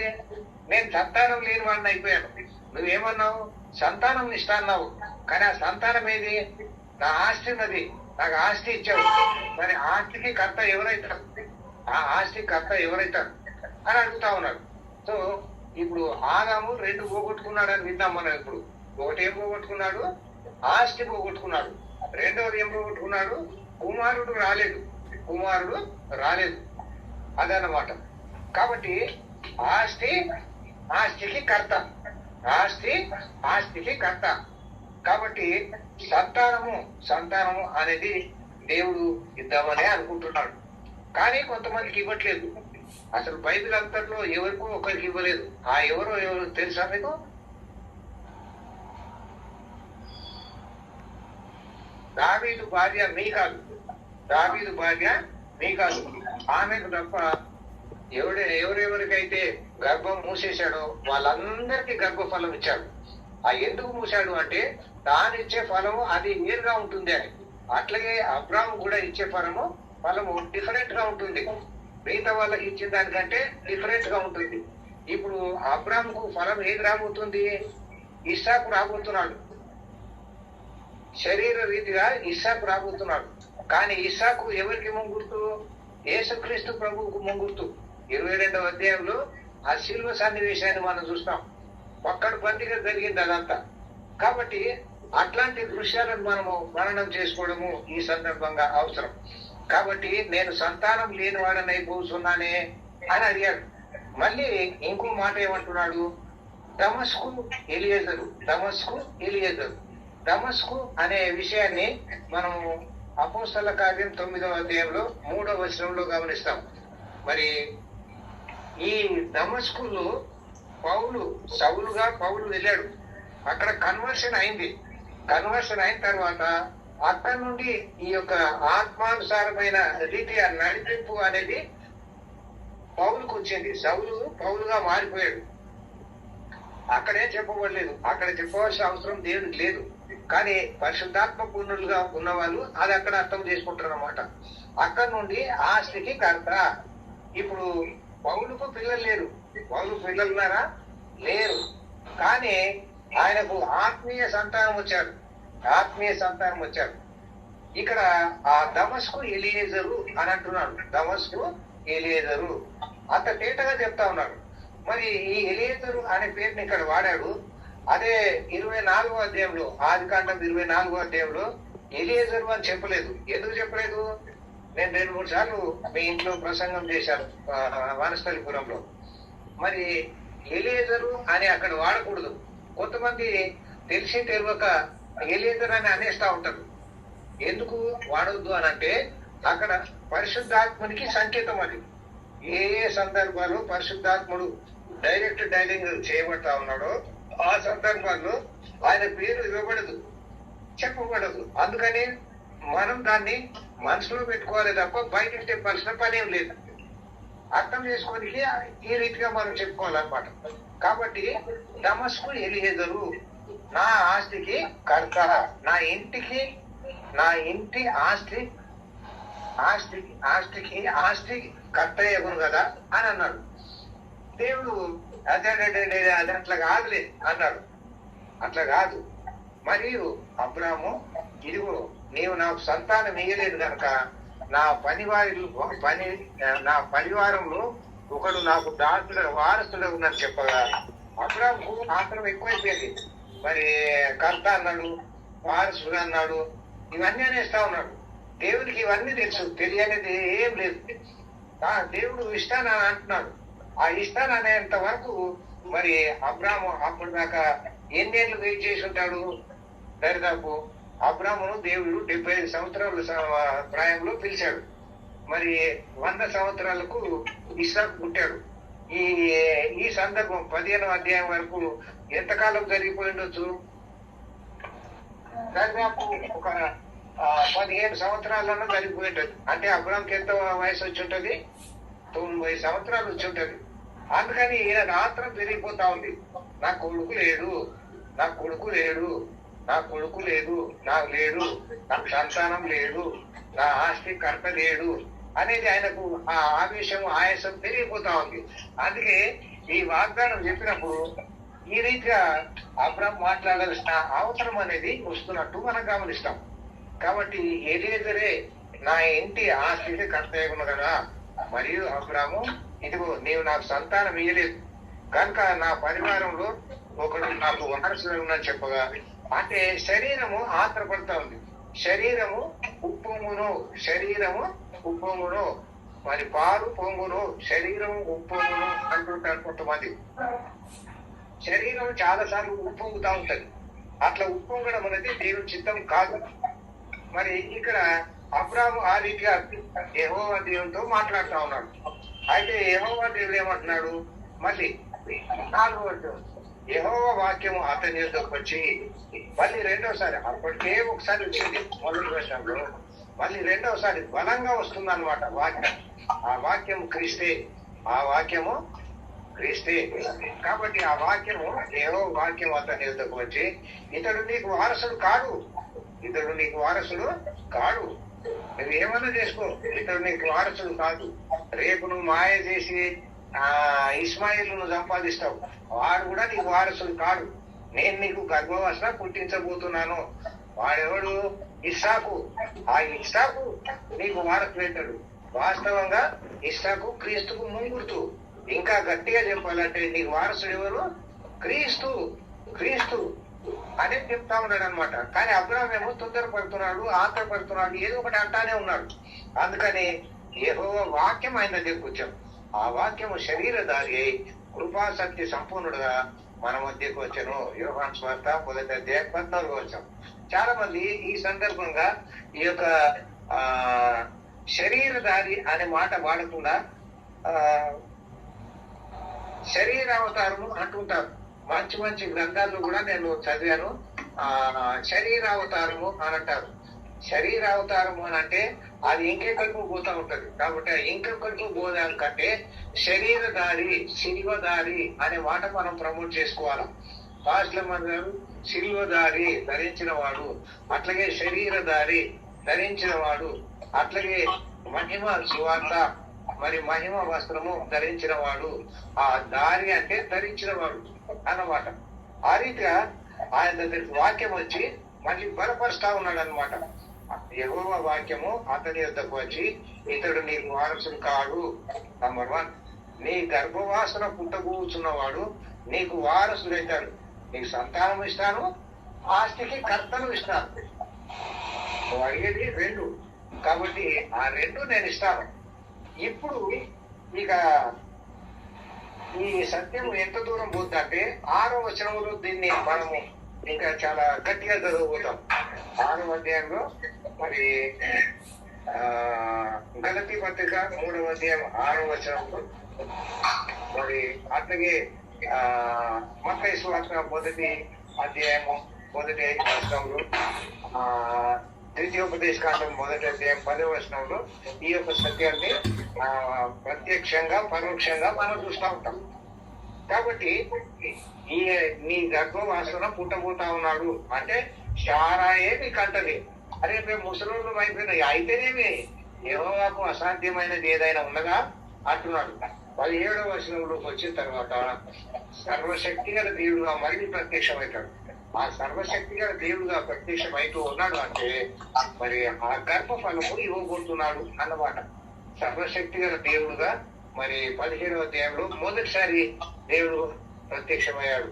నేను సంతానం లేని వాడిని అయిపోయాను. నువ్వేమన్నావు? సంతానం ఇస్తా అన్నావు. కానీ ఆ సంతానం ఏది? నా ఆస్తి ఉన్నది, నాకు ఆస్తి ఇచ్చావు. మరి ఆస్తికి కర్త ఎవరైతారు? ఆ ఆస్తి కర్త ఎవరైతారు అని అడుగుతా ఉన్నాడు. సో ఇప్పుడు ఆదాము 2 పోగొట్టుకున్నాడు అని విన్నాం మనం. ఇప్పుడు ఒకటి ఏం పోగొట్టుకున్నాడు? ఆస్తి పోగొట్టుకున్నాడు. రెండవది ఏం పోగొట్టుకున్నాడు? కుమారుడు రాలేదు. అదన్నమాట. కాబట్టి ఆస్తికి కర్త. కాబట్టి సంతానము అనేది దేవుడు ఇద్దామనే అనుకుంటున్నాడు. కానీ కొంతమందికి ఇవ్వట్లేదు. అసలు బైబిల్ అంతట్లో ఎవరికో ఒకరికి ఇవ్వలేదు. ఆ ఎవరో తెలుసా మీకు? దావీదు భార్య మీకాలు. ఆమెకు తప్ప ఎవరెవరికైతే గర్భం మూసేశాడో వాళ్ళందరికీ గర్భఫలం ఇచ్చాడు. ఆ ఎందుకు మూసాడు అంటే తానిచ్చే ఫలము అది వేరుగా ఉంటుంది అని. అట్లాగే అబ్రాము కూడా ఇచ్చే ఫలము డిఫరెంట్ గా ఉంటుంది. మిగతా వాళ్ళకి ఇచ్చిన దానికంటే డిఫరెంట్ గా ఉంటుంది. ఇప్పుడు అబ్రాముకు ఫలం ఏది రాబోతుంది? ఇస్సాకు రాబోతున్నాడు. శరీర రీతిగా ఇస్సాకు రాబోతున్నాడు. కానీ ఇస్సాకు ఎవరికి ముంగుర్తు? యేసుక్రీస్తు ప్రభువుకు ముంగుర్తు. 22వ అధ్యాయంలో ఆ శిలువ సన్నివేశాన్ని మనం చూస్తాం. పక్కడు బందిగా జరిగింది అదంతా. కాబట్టి అట్లాంటి దృశ్యాలను మనము మననం చేసుకోవడము ఈ సందర్భంగా అవసరం. కాబట్టి నేను సంతానం లేని వాడని అయిపోతున్నానే అని అడిగాడు. మళ్ళీ ఇంకో మాట ఏమంటున్నాడు? దమస్కు ఎలియేజరు అనే విషయాన్ని మనము అపోస్తల కార్యం 9వ అధ్యాయంలో 3వ వచనంలో గమనిస్తాం. మరి ఈ దమస్కులో పౌలు వెళ్ళాడు. అక్కడ కన్వర్షన్ అయింది. కన్వర్షన్ అయిన తర్వాత అక్కడి నుండి ఈ యొక్క ఆత్మానుసారమైన రీతిగా నడిపింపు అనేది పౌలుకు వచ్చింది. పౌలుగా మారిపోయాడు. అక్కడే చెప్పబడలేదు. అక్కడ చెప్పవలసిన అవసరం దేవుడికి లేదు. కానీ పరిశుద్ధాత్మ పూర్ణులుగా ఉన్న వాళ్ళు అది అక్కడ అర్థం చేసుకుంటారు అన్నమాట. అక్కడి నుండి ఆస్తికి కర్త. ఇప్పుడు పౌలుకు పిల్లలు లేరు. పౌలు పిల్లలున్నారా? లేరు. కానీ ఆయనకు ఆత్మీయ సంతానం వచ్చాడు. ఇక్కడ ఆ దమస్కు ఎలియేజరు అని అంటున్నాడు. దమస్కు ఎలియేజరు అంత తేటగా చెప్తా ఉన్నాడు. మరి ఈ ఎలియేజరు అనే పేరుని ఇక్కడ వాడాడు. అదే 24వ అధ్యాయంలో, ఆదికాండం 24వ అధ్యాయంలో ఎలియేజరు అని చెప్పలేదు. ఎందుకు చెప్పలేదు? నేను 2-3 సార్లు మీ ఇంట్లో ప్రసంగం చేశాను వనస్థలిపురంలో. మరి ఎలియేజరు అని అక్కడ వాడకూడదు. కొంతమంది తెలిసి తెలియక ఎలియేజర్ అని అనేస్తా ఉంటారు. ఎందుకు వాడవద్దు అని అంటే అక్కడ పరిశుద్ధాత్మునికి సంకేతం అది. ఏ సందర్భాల్లో పరిశుద్ధాత్ముడు డైరెక్ట్ డైలింగ్ చేయబడతా ఉన్నాడో ఆ సందర్భాల్లో ఆయన పేరు చెప్పబడదు. అందుకని మనం దాన్ని మనసులో పెట్టుకోవాలి తప్ప బయటకు చెప్పాల్సిన పనేం లేదు. అర్థం చేసుకోనికి ఈ రీతిగా మనం చెప్పుకోవాలన్నమాట. కాబట్టి దమస్కు ఎలియేజరు నా ఆస్తికి కర్త, నా ఇంటి ఆస్తి కర్త ఎగును కదా అని అన్నాడు. దేవుడు అదే అది అట్లా కాదులే అన్నాడు. అట్లా కాదు. మరియు అబ్రాము, ఇదిగో నీవు నాకు సంతానం ఇయ్యలేదు కనుక నా పరివారంలో ఒకడు నాకు వారసుడు ఉందని చెప్పగా అబ్రాముకు మాత్రం ఎక్కువైపోయింది. మరి కర్త అన్నాడు, వారసుడు అన్నాడు, ఇవన్నీ అనేస్తా ఉన్నాడు. దేవుడికి ఇవన్నీ తెలుసు, తెలియనిది ఏం లేదు. దేవుడు ఇస్తానని అంటున్నాడు. ఆ ఇస్తాననేంత వరకు మరి అబ్రాము అప్పుడు దాకా ఎన్నేళ్ళు వెయిట్ చేసి ఉంటాడు? దరిదాపు అబ్రామును దేవుడు 75 సంవత్సరాల ప్రాయంలో పిలిచాడు. మరి 100 సంవత్సరాలకు ఇస్సాకు పుట్టాడు. ఈ సందర్భం 15వ అధ్యాయం వరకు ఎంతకాలం జరిగిపోయి ఉండొచ్చు? దాదాపు ఒక 15 సంవత్సరాలన్నా జరిగిపోయి ఉంటుంది. అంటే అబ్రామ్కి ఎంత వయసు వచ్చి ఉంటుంది? 90 సంవత్సరాలు వచ్చి ఉంటుంది. అందుకని ఈయన రాత్రం పెరిగిపోతా ఉంది. నా కొడుకు లేడు, నాకు నాకు సంతానం లేదు, నా ఆస్తి కర్త లేడు అనేది ఆయనకు ఆ ఆవేశం ఆయాసం పెరిగిపోతా ఉంది. అందుకే ఈ వాగ్దానం చెప్పినప్పుడు ఈ రీతిగా అబ్రాం మాట్లాడాల్సిన అవసరం అనేది వస్తున్నట్టు మనం గమనిస్తాం. కాబట్టి ఎలియెజరే నా ఇంటి ఆస్తికి కర్తయ్యను కదా, మరియు అబ్రాము ఇదిగో నీవు నాకు సంతానం ఇయ్యలేదు కనుక నా పరివారంలో ఒకడు నాకు వారసుడు ఉందని చెప్పగా, అంటే శరీరము ఆత్రపడతా ఉంది. శరీరము ఉప్పొంగును మరి పాలు పొంగును, శరీరం ఉప్పొంగును అంటుంటారు కొంతమంది. శరీరం చాలా సార్లు ఉప్పొంగుతా ఉంటది. అట్లా ఉప్పొంగడం అనేది దేవుని చిత్తం కాదు. మరి ఇక్కడ అబ్రాము ఆ రీతిగా యెహోవా దేవునితో మాట్లాడుతా ఉన్నాడు. అయితే యెహోవా దేవుడు ఏమంటున్నాడు, మళ్ళీ 4వ వచనం, యెహోవా వాక్యము అతని యొద్దకు వచ్చి, మళ్ళీ రెండోసారి, అప్పటికే ఒకసారి వచ్చింది మొదటి వర్షంలో, మళ్ళీ రెండవసారి బలంగా వస్తుంది అన్నమాట వాక్యం. ఆ వాక్యం క్రీస్తే, ఆ వాక్యము క్రీస్తే. కాబట్టి ఆ వాక్యము యెహోవా వాక్యం అతని యొద్దకు వచ్చి, ఇతడు నీకు వారసుడు కాడు, ఇతడు నీకు వారసుడు కాడు, నువ్వు ఏమన్నా చేసుకో, ఇతడు నీకు వారసుడు కాదు. రేపు నువ్వు మాయ చేసి ఇస్మాయిల్ను సంపాదిస్తావు, వాడు కూడా నీకు వారసుడు కాడు. నేను నీకు గర్భవసన పుట్టించబోతున్నాను. వాడెవడు? ఇస్సాకు. ఆ ఇస్సాకు నీకు వారసుడైతాడు. వాస్తవంగా ఇస్సాకు క్రీస్తుకు ముంగుర్తు. ఇంకా గట్టిగా చెప్పాలంటే నీకు వారసుడు ఎవరు? క్రీస్తు అని చెప్తా ఉన్నాడు అనమాట. కానీ అబ్రాహాం ఏమో తొందరపడుతున్నాడు, ఆత్రపడుతున్నాడు, ఏదో ఒకటి అంటానే ఉన్నాడు. అందుకని యెహోవా వాక్యం ఆయన దగ్గరకు వచ్చాం. ఆ వాక్యము శరీరధారి అయి కృపాశక్తి సంపూర్ణుడుగా మన మధ్యకు వచ్చాను. యోహాను సువార్త 1:14 వచ్చాం. చాలా మంది ఈ సందర్భంగా ఈ యొక్క శరీరధారి అనే మాట వాడకుండా శరీరావతారము అంటుంటారు. మంచి మంచి గ్రంథాల్లో కూడా నేను చదివాను. శరీరావతారము అని అంటారు. శరీరావతారము అని అంటే అది ఇంకెక్కడికి పోతా ఉంటది. కాబట్టి ఇంకెక్కడికి పోదానికంటే శరీరధారి, శిల్వధారి అనే మాట మనం ప్రమోట్ చేసుకోవాలి. పాస్లమన్ గారు శిల్వధారి ధరించిన వాడు, అట్లాగే శరీరధారి ధరించిన వాడు, అట్లాగే మహిమ సువార్త మరి మహిమ వస్త్రము ధరించిన వాడు. ఆ దారి అంటే ధరించిన వాడు అన్నమాట. ఆ రీతిగా ఆయన దగ్గరికి వాక్యం వచ్చి మళ్ళీ బలపరుస్తా ఉన్నాడు అనమాట. యెహోవా వాక్యము అతని యొద్దకు వచ్చి, ఇతడు నీకు వారసుడు కాడు. నంబర్ 1, నీ గర్భవాసన పుట్టబోచున్నవాడు నీకు వారసుడైతాడు. నీకు సంతానం ఇస్తాను, ఆస్తికి కర్తను ఇస్తాను. నువ్వు అడిగేది 2, కాబట్టి ఆ 2 నేను ఇస్తాను. ఇప్పుడు ఇక ఈ సత్యం ఎంత దూరం పోతుందంటే 6వ వచనంలో దీన్ని మనము ఇంకా చాలా గట్టిగా చదవబోతాం. 6వ అధ్యాయంలో మరి గలతీ పత్రిక 3వ అధ్యాయం 6వ వచనంలో, మరి అట్లాగే మత్తయి సువార్త 1వ అధ్యాయము 1వ వచనంలో, ద్వితీయోపదేశకాండం 1వ అధ్యాయం 10వ వచనంలో ఈ యొక్క సత్యాన్ని ప్రత్యక్షంగా పరోక్షంగా మనం చూస్తూ ఉంటాం. కాబట్టి నీ గర్భవాసన పుట్టబోతా ఉన్నాడు అంటే శారాయే నీ కంటది. అరే మేము ముసలోళ్ళు అయిపోయినాయి, అయితేనేమి యెహోవాకు అసాధ్యమైనది ఏదైనా ఉన్నదా అంటున్నాడు. 17వ వచనంలోకి వచ్చిన తర్వాత సర్వశక్తి గల దేవుడుగా మళ్ళీ ప్రత్యక్షమవుతాడు. ఆ సర్వశక్తి గల దేవుడుగా ప్రత్యక్షమైతూ ఉన్నాడు అంటే మరి ఆ గర్భఫలము ఇవ్వబోతున్నాడు అన్నమాట. సర్వశక్తి గల దేవుడుగా మరి 17వ అధ్యాయంలో మొదటిసారి దేవుడు ప్రత్యక్షమయ్యాడు.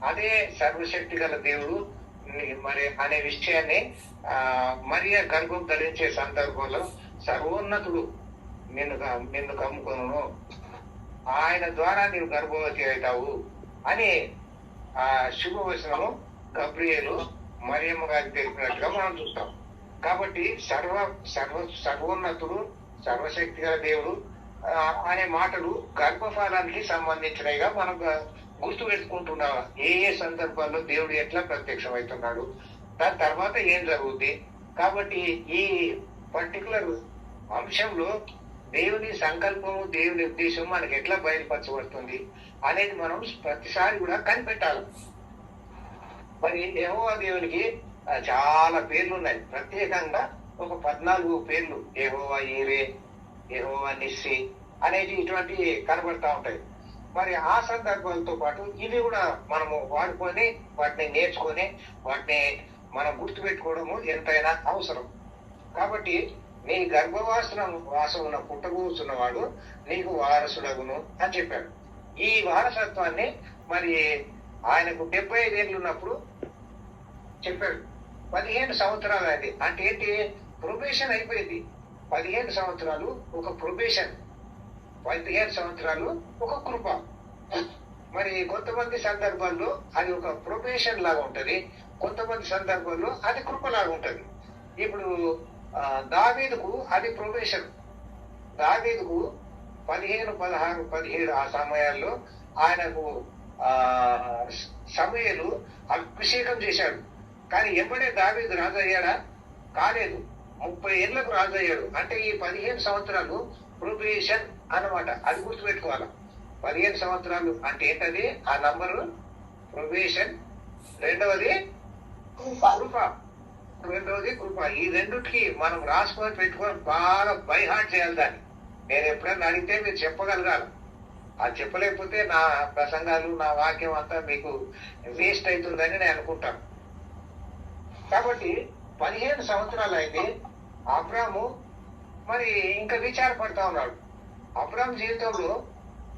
అదే సర్వశక్తి గల దేవుడు మరి అనే విషయాన్ని మరియా గర్భం ధరించే సందర్భంలో సర్వోన్నతుడు నిన్ను కమ్ముకొను, ఆయన ద్వారా నీవు గర్భవతి అవుతావు అని ఆ శుభవచనము గబ్రియేలు మరియమ్మ గారికి తెలిపినట్టుగా మనం చూస్తాం. కాబట్టి సర్వోన్నతుడు, సర్వశక్తి గల దేవుడు అనే మాటలు గర్భఫలానికి సంబంధించినవిగా మనం గుర్తు పెట్టుకుంటున్నాం. ఏ సందర్భాల్లో దేవుడు ఎట్లా ప్రత్యక్షమవుతున్నాడు, దాని తర్వాత ఏం జరుగుద్ది. కాబట్టి ఈ పర్టికులర్ అంశంలో దేవుని సంకల్పము, దేవుని ఉద్దేశం మనకి ఎట్లా బయలుపరచబడుతుంది అనేది మనం ప్రతిసారి కూడా కనిపెట్టాలి. మరి యెహోవా దేవునికి చాలా పేర్లు ఉన్నాయి. ప్రత్యేకంగా ఒక 14 పేర్లు యెహోవా ఈరే, యెహోవా నిస్సి అనేది ఇటువంటివి కనబడతా ఉంటాయి. మరి ఆ సందర్భాలతో పాటు ఇవి కూడా మనము వాడుకొని వాటిని నేర్చుకొని వాటిని మనం గుర్తుపెట్టుకోవడము ఎంతైనా అవసరం. కాబట్టి నీ వాసం ఉన్న పుట్టబోతున్నవాడు నీకు వారసుడగును అని చెప్పాడు. ఈ వారసత్వాన్ని మరి ఆయనకు 75 ఏళ్ళు ఉన్నప్పుడు చెప్పాడు. 15 సంవత్సరాలు అది అంటే ఏంటి, ప్రొబేషన్ అయిపోయింది. 15 సంవత్సరాలు ఒక ప్రొబేషన్, 15 సంవత్సరాలు ఒక కృప. మరి కొంతమంది సందర్భాల్లో అది ఒక ప్రొబేషన్ లాగా ఉంటది, కొంతమంది సందర్భాల్లో అది కృప లాగా ఉంటది. ఇప్పుడు దావీదుకు అది ప్రొబేషన్. దావీదుకు 15, 16, 17 ఆ సమయాల్లో ఆయనకు సమూయేలు అభిషేకం చేశాడు. కానీ ఎంబడే దావీదు రాజు అయ్యాడా? కాలేదు. 30 ఏళ్లకు రాజు అయ్యాడు. అంటే ఈ 15 సంవత్సరాలు ప్రొబేషన్ అన్నమాట. అది గుర్తుపెట్టుకోవాలి. 15 సంవత్సరాలు అంటే ఏంటది? ఆ నంబరు ప్రొబేషన్. రెండవది కృప. ఈ రెండుకి మనం రాసుకొని పెట్టుకొని బాగా బై హార్ట్ చేయాలి దాన్ని. నేను ఎప్పుడైనా అడిగితే మీరు చెప్పగలగాలి. అది చెప్పలేకపోతే నా ప్రసంగాలు, నా వాక్యం అంతా మీకు వేస్ట్ అవుతుందని నేను అనుకుంటాను. కాబట్టి 15 సంవత్సరాలు అయింది. అబ్రాము మరి ఇంకా విచారపడతా ఉన్నాడు. అబ్రాము జీవితంలో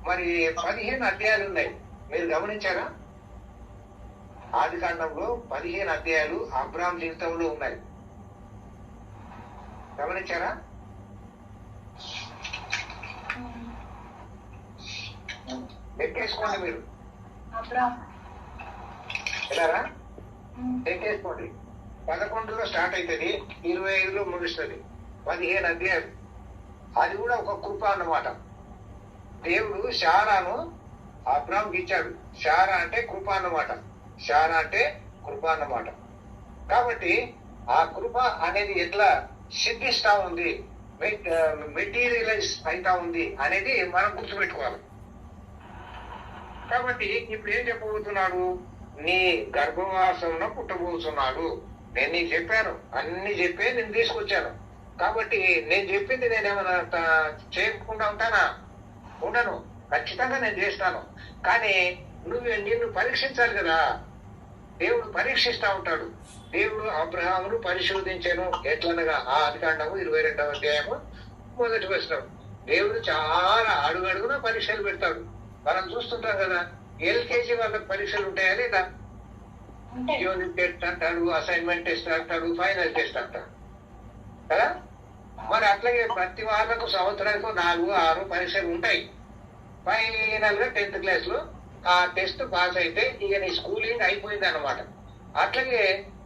మరి 15 అధ్యాయాలు ఉన్నాయి. మీరు గమనించారా? ఆది కాండంలో 15 అధ్యాయాలు అబ్రాము జీవితంలో ఉన్నాయి. గమనించారా? లెక్కేసుకోండి మీరు. ఎలారా? లెక్కేసుకోండి. 11లో స్టార్ట్ అవుతుంది, 25లో ముగుస్తుంది. 15 అధ్యాయాలు. అది కూడా ఒక కృప అన్నమాట. దేవుడు శారాను అబ్రాముకి ఇచ్చాడు. శారా అంటే కృప అన్నమాట. శారా అంటే కృప అన్నమాట. కాబట్టి ఆ కృప అనేది ఎట్లా సిద్ధిస్తా ఉంది, మెటీరియలైజ్ అవుతా ఉంది అనేది మనం గుర్తుపెట్టుకోవాలి. కాబట్టి ఇప్పుడు ఏం చెప్పబోతున్నాడు? నీ గర్భవాసంలో పుట్టబోతున్నాడు. నేను నీకు చెప్పాను, అన్ని చెప్పే నేను తీసుకొచ్చాను. కాబట్టి నేను చెప్పింది నేనేమైనా చేయకుండా ఉంటానా? ఉండను. ఖచ్చితంగా నేను చేస్తాను. కానీ నిన్ను పరీక్షించాలి కదా. దేవుడు పరీక్షిస్తా ఉంటాడు. దేవుడు అబ్రహామును పరిశోధించాను ఎట్లనగా ఆదికాండము 22వ అధ్యాయము 1వ వచనం. దేవుడు చాలా అడుగడుగున పరీక్షలు పెడతాడు. మనం చూస్తుంటాం కదా, ఎల్కేజీ వాళ్ళకి పరీక్షలు ఉంటాయా లేదా? యూనిట్ టెస్ట్ అంటాడు, అసైన్మెంట్ టెస్ట్ అంటాడు, ఫైనల్ టెస్ట్ అంటాడు కదా. మరి అట్లాగే ప్రతి వాళ్ళకు సంవత్సరానికి 4, 6 పరీక్షలు ఉంటాయి. ఫైనల్ గా 10th క్లాస్ లో ఆ టెస్ట్ పాస్ అయితే ఇక నీ స్కూలింగ్ అయిపోయింది అన్నమాట. అట్లాగే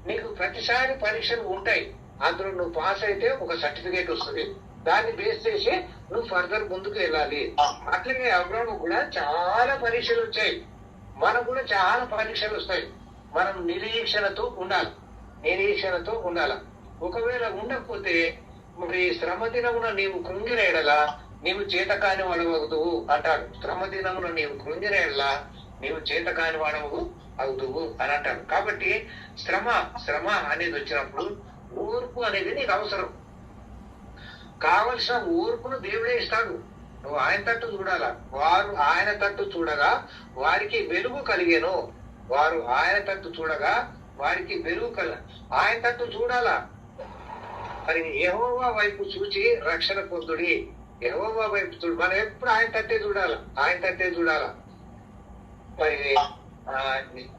నీకు ప్రతిసారి పరీక్షలు ఉంటాయి. అందులో నువ్వు పాస్ అయితే ఒక సర్టిఫికేట్ వస్తుంది. దాన్ని బేస్ చేసి నువ్వు ఫర్దర్ ముందుకు వెళ్ళాలి. అట్లాగే అబ్రాము కూడా చాలా పరీక్షలు వచ్చాయి. మనకు కూడా చాలా పరీక్షలు వస్తాయి. మనం నిరీక్షణతో ఉండాలి. ఒకవేళ ఉండకపోతే మరి శ్రమ దినమున నీవు కృంగిన ఎడలా నీవు చేతకాని వాడవగుదువు అంటాడు. శ్రమ దినమున నీవు కృంగిన ఎడలా నీవు చేతకాని వాడవు అవుతువు అని అంటాడు. కాబట్టి శ్రమ అనేది వచ్చినప్పుడు ఓర్పు అనేది నీకు అవసరం. కావలసిన ఓర్పును దేవుడే ఇస్తాడు. నువ్వు ఆయన తట్టు చూడాలా. వారు ఆయన తట్టు చూడగా వారికి వెలుగు కలిగేను. వారు ఆయన తట్టు చూడగా వారికి వెలుగు ఆయన తట్టు చూడాలా. మరి యెహోవా వైపు చూచి రక్షణ పొందుడి. యెహోవా వైపు చూడు. మనం ఎప్పుడు ఆయన తట్టే చూడాలా. మరి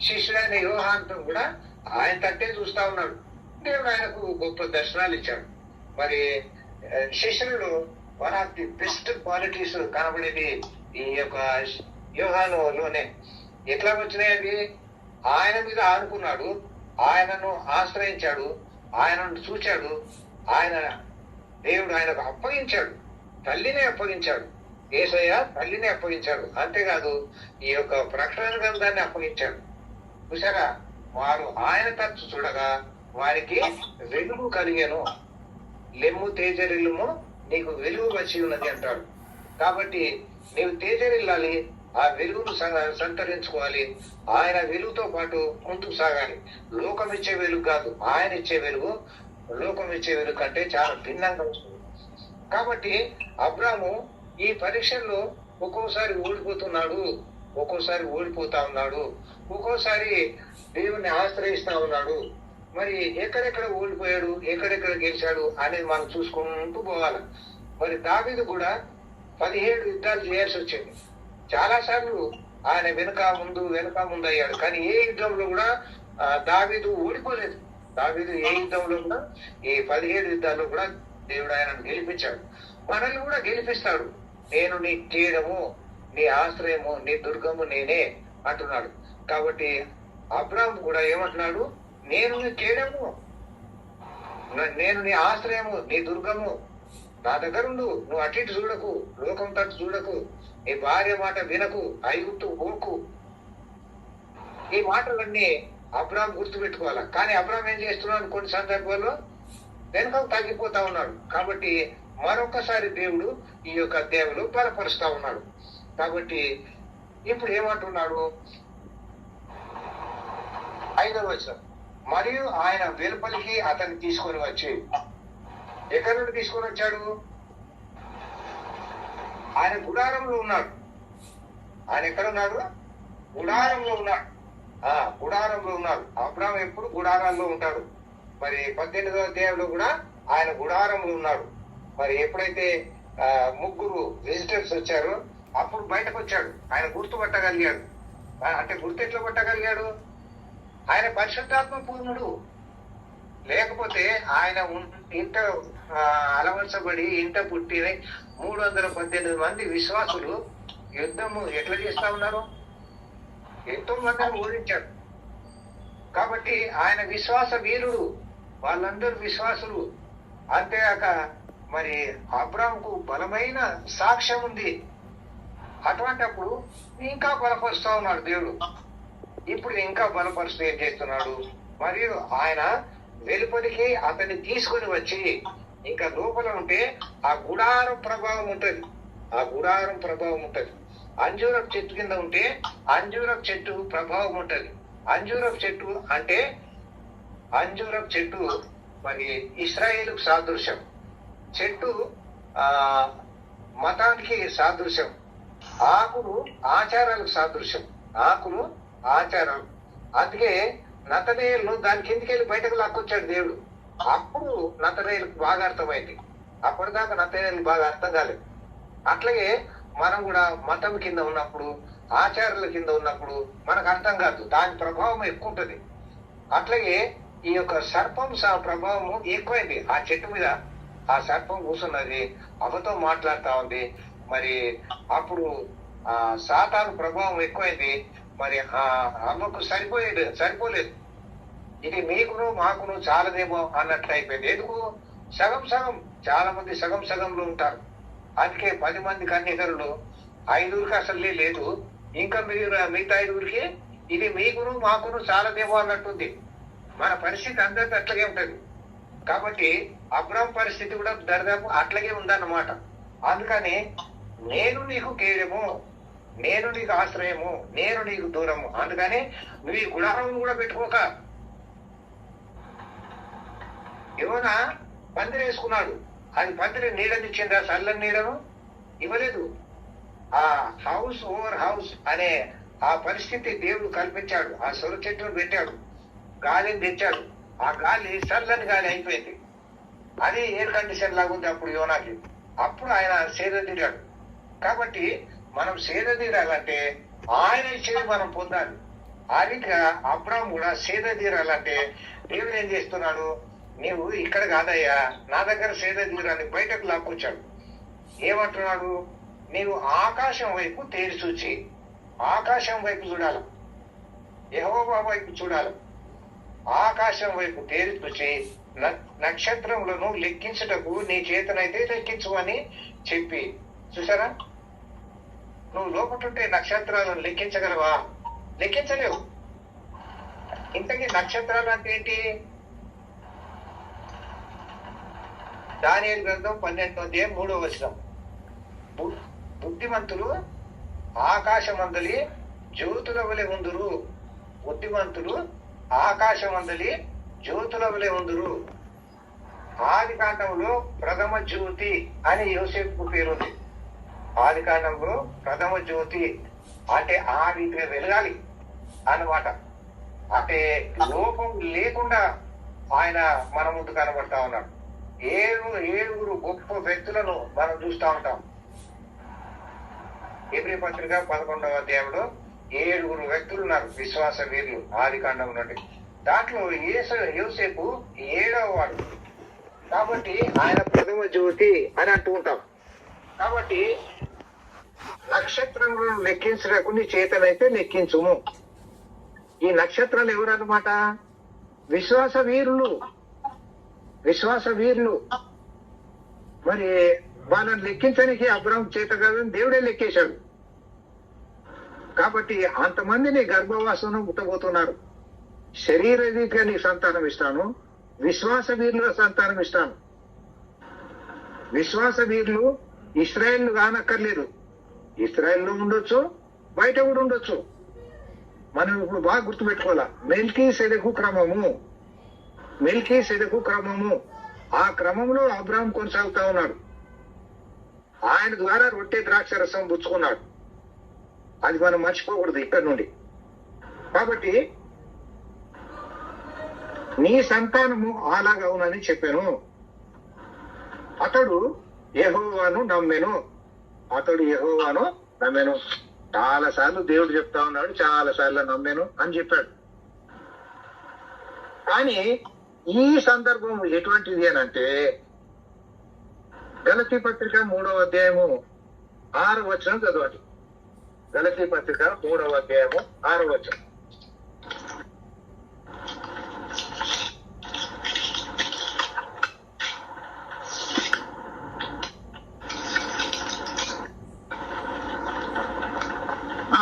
శిష్యుడైన యోహాను కూడా ఆయన తట్టే చూస్తా ఉన్నాడు. దేవుడు ఆయనకు గొప్ప దర్శనాలు ఇచ్చాడు. మరి శిష్యులు one of the best qualities కనబడేది ఈ యొక్క యోహానులోనే. ఎట్లా వచ్చినాయి అవి? ఆయన మీద ఆనుకున్నాడు, ఆయనను ఆశ్రయించాడు, ఆయనను చూచాడు, దేవుడు ఆయనకు అప్పగించాడు, తల్లినే అప్పగించాడు. యేసయ్య తల్లిని అప్పగించాడు. అంతేకాదు ఈ యొక్క ప్రకటన గ్రంథాన్ని అప్పగించాడు. చూసారా? వారు ఆయన తట్టు చూడగా వారికి వెలుగు కలిగేను. లెమ్ము తేజరిల్లుము, నీకు వెలుగు వచ్చి ఉన్నది అంటాడు. కాబట్టి నీవు తేజరిల్లాలి, ఆ వెలుగును సంతరించుకోవాలి. ఆయన వెలుగుతో పాటు ముందుకు సాగాలి. లోకం ఇచ్చే వెలుగు కాదు, ఆయన ఇచ్చే వెలుగు లోకం ఇచ్చే వెలుగు కంటే చాలా భిన్నంగా వస్తుంది. కాబట్టి అబ్రాము ఈ పరీక్షల్లో ఒక్కోసారి ఓడిపోతున్నాడు, ఒక్కోసారి ఓడిపోతా ఉన్నాడు, ఒక్కోసారి దేవుణ్ణి ఆశ్రయిస్తా ఉన్నాడు. మరి ఎక్కడెక్కడ ఓడిపోయాడు, ఎక్కడెక్కడ గెలిచాడు అనేది మనం చూసుకుంటూ పోవాలి. మరి దావీదు కూడా 17 యుద్ధాలు చేయాల్సి వచ్చింది. చాలా సార్లు ఆయన వెనుక ముందు అయ్యాడు. కానీ ఏ యుద్ధంలో కూడా దావీదు ఓడిపోలేదు. దావీదు ఏ యుద్ధంలో కూడా, ఈ 17 యుద్ధాల్లో కూడా దేవుడు ఆయనను గెలిపించాడు. మనల్ని కూడా గెలిపిస్తాడు. నేను నీ కేడము, నీ ఆశ్రయము, నీ దుర్గము నేనే అంటున్నాడు. కాబట్టి అబ్రాహాము కూడా ఏమంటున్నాడు? నేను నీ కేడము, నేను నీ ఆశ్రయము, నీ దుర్గము, నా దగ్గర ఉండు, నువ్వు అటు ఇటు చూడకు, లోకం తట్టు చూడకు, నీ భార్య మాట వినకు, ఐగుప్తు పోకు. ఈ మాటలన్నీ అబ్రాహాము గుర్తుపెట్టుకోవాలి. కానీ అబ్రాహాము ఏం చేస్తున్నాడు? కొన్ని సందర్భాల్లో వెనుక తగ్గిపోతా ఉన్నాడు. కాబట్టి మరొకసారి దేవుడు ఈ యొక్క అధ్యాయంలో బలపరుస్తా ఉన్నాడు. కాబట్టి ఇప్పుడు ఏమంటున్నాడు? 5వ వచనం, మరియు ఆయన వెలుపలికి అతన్ని తీసుకొని వచ్చి, ఎక్కడి నుండి తీసుకొని వచ్చాడు? ఆయన గుడారంలో ఉన్నాడు. ఆయన ఎక్కడ ఉన్నాడు? గుడారంలో ఉన్నాడు. గుడారంలో ఉన్నాడు. అబ్రాహాము ఎప్పుడు గుడారాల్లో ఉంటాడు. మరి 18వ అధ్యాయంలో కూడా ఆయన గుడారంలో ఉన్నాడు. మరి ఎప్పుడైతే 3 విజిటర్స్ వచ్చారో అప్పుడు బయటకు వచ్చాడు. ఆయన గుర్తుపట్టగలిగాడు. అంటే గుర్తు ఎట్లా పట్టగలిగాడు? ఆయన పరిశుద్ధాత్మ పూర్ణుడు. లేకపోతే ఆయన ఇంట అలవరచబడి ఇంట పుట్టి 318 మంది విశ్వాసులు యుద్ధము ఎట్లా చేస్తా ఉన్నారు? ఎంతో మందిని ఓడించాడు. కాబట్టి ఆయన విశ్వాస వీరుడు, వాళ్ళందరూ విశ్వాసులు. అంతేకాక మరి అబ్రాహాముకు బలమైన సాక్ష్యం ఉంది. అటువంటిప్పుడు ఇంకా బలపరుస్తా ఉన్నాడు దేవుడు. ఇప్పుడు ఇంకా బలపరుస్తూ ఏం చేస్తున్నాడు? మరియు ఆయన వెలుపలికి అతన్ని తీసుకొని వచ్చి, ఇంకా లోపల ఉంటే ఆ గుడారం ప్రభావం ఉంటది. ఆ గుడారం ప్రభావం ఉంటది. అంజూరపు చెట్టు కింద ఉంటే అంజూరపు చెట్టు ప్రభావం ఉంటది. అంజూరపు చెట్టు అంటే అంజూరపు చెట్టు మరి ఇశ్రాయేలుకు సాదృశ్యం. చెట్టు మతానికి సాదృశ్యం. ఆకులు ఆచారాలకు సాదృశ్యం. ఆకులు ఆచారాలు. అందుకే నతనేయులను దాని కిందికి వెళ్ళి బయటకు లాక్కొచ్చాడు దేవుడు. అప్పుడు నతనేయులకు బాగా అర్థమైంది. అప్పటిదాకా నతనేయులకు బాగా అర్థం కాలేదు. అట్లాగే మనం కూడా మతం కింద ఉన్నప్పుడు, ఆచారాల కింద ఉన్నప్పుడు మనకు అర్థం కాదు. దాని ప్రభావం ఎక్కువ ఉంటుంది. అట్లాగే ఈ యొక్క సర్పం ప్రభావం ఎక్కువైంది ఆ చెట్టు మీద. ఆ సర్పం కూర్చున్నది, అవ్వతో మాట్లాడుతా ఉంది. మరి అప్పుడు సాతాను ప్రభావం ఎక్కువైంది. మరి అమ్మకు సరిపోలేదు. ఇది మీకును మాకును చాలదేమో అన్నట్లు అయిపోయింది. ఎందుకు? సగం సగం. చాలా మంది సగం సగంలో ఉంటారు. అందుకే 10 మంది కన్యకరులు 5కి అసలు లేదు. ఇంకా మిగతా 5కి ఇది మీకును మాకును చాలదేమో అన్నట్టుంది. మన పరిస్థితి అందరికీ అట్లాగే ఉంటది. కాబట్టి అబ్రాహాము పరిస్థితి కూడా దరిదాపు అట్లాగే ఉందన్నమాట. అందుకని నేను నీకు కేడము, నేను నీకు ఆశ్రయము, నేను నీకు దూరము. అందుకని నువ్వు ఈ గుడారం కూడా పెట్టుకోక. యోనా పందిరి వేసుకున్నాడు. అది పందిరి నీడనిచ్చిందా? చల్లని నీడను ఇవ్వలేదు. ఆ హౌస్ ఓవర్ హౌస్ అనే ఆ పరిస్థితి దేవుడు కల్పించాడు. ఆ సొర చెట్టును పెట్టాడు, గాలిని తెచ్చాడు. ఆ గాలి చల్లని గాలి అయిపోయింది. అది ఎయిర్ కండిషన్ లాగా ఉంది అప్పుడు యోనాకి. అప్పుడు ఆయన సేద తీరాడు. కాబట్టి మనం సేద తీరాలంటే ఆయన ఇచ్చేది మనం పొందాలి. అదిగా అబ్రాహాము కూడా సేద తీరాలంటే దేవుడు ఏం చేస్తున్నాడు? నీవు ఇక్కడ కాదయ్యా, నా దగ్గర సేద తీరాన్ని బయటకు లాక్కొచ్చాడు. ఏమంటున్నాడు? నీవు ఆకాశం వైపు తేరి చూచి, ఆకాశం వైపు చూడాలి, యెహోవా వైపు చూడాలి. ఆకాశం వైపు తేరి చూచి నక్షత్రములను లెక్కించుటకు నీ చేతనైతే లెక్కించమని చెప్పి. చూసారా? నువ్వు లోపటుంటే నక్షత్రాలను లెక్కించగలవా? లెక్కించలేవు. ఇంతకీ నక్షత్రాలు అంటే ఏంటి? దానియేలు గ్రంథం 12వ అధ్యాయం 3వ వచనం. బుద్ధిమంతులు ఆకాశమందలి జ్యోతుల వలె ఉందురు. బుద్ధిమంతులు ఆకాశమందలి జ్యోతుల వలె ఉందురు. ఆది కాండంలో ప్రథమ జ్యోతి అని యోసేపుకు పేరుంది. ఆది కాండంలో ప్రథమ జ్యోతి అంటే ఆ రీతిగా వెలగాలి అన్నమాట. అంటే లోపం లేకుండా ఆయన మన ముందు కనబడతా ఉన్నాడు. ఏడుగురు గొప్ప వ్యక్తులను మనం చూస్తా ఉంటాం. హెబ్రీ పత్రిక 11వ అధ్యాయంలో 7 వ్యక్తులు ఉన్నారు, విశ్వాస వీరులు ఆది కాండం నుండి. దాంట్లో యోసేపు 7వ వాడు. కాబట్టి ఆయన ప్రథమ జ్యోతి అని అంటూ ఉంటాం. కాబట్టి నక్షత్రములను లెక్కించడానికి నీ చేతనైతే లెక్కించుము. ఈ నక్షత్రాలు ఎవరన్నమాట? విశ్వాస వీరులు. మరి వాళ్ళని లెక్కించడానికి అబ్రహాం చేత కాదని దేవుడే లెక్కేశాడు. కాబట్టి అంతమందిని గర్భవాసను ముట్టబోతున్నారు. శరీర రీతిగా నీ సంతానం ఇస్తాను, విశ్వాస వీరుల సంతానం ఇస్తాను. విశ్వాస వీరులు ఇశ్రాయేల్ కానక్కర్లేదు, ఇశ్రాయేల్లో ఉండొచ్చు, బయట కూడా ఉండొచ్చు. మనం ఇప్పుడు బాగా గుర్తుపెట్టుకోవాలా, మెల్కీసెదెకు క్రమము. ఆ క్రమంలో అబ్రహాం కొనసాగుతా ఉన్నాడు. ఆయన ద్వారా రొట్టె ద్రాక్ష రసం పుచ్చుకున్నాడు. అది మనం మర్చిపోకూడదు ఇక్కడ నుండి. కాబట్టి నీ సంతానము అలాగవునని చెప్పాను. అతడు యెహోవాను నమ్మెను. చాలా సార్లు దేవుడు చెప్తా ఉన్నాడు, చాలా సార్లు నమ్మాను అని చెప్పాడు. కానీ ఈ సందర్భం ఎటువంటిది అని అంటే, గలతీ పత్రిక 3వ అధ్యాయము 6వ వచనం చదవండి. గలతీ పత్రిక 3వ అధ్యాయము 6వ వచనం.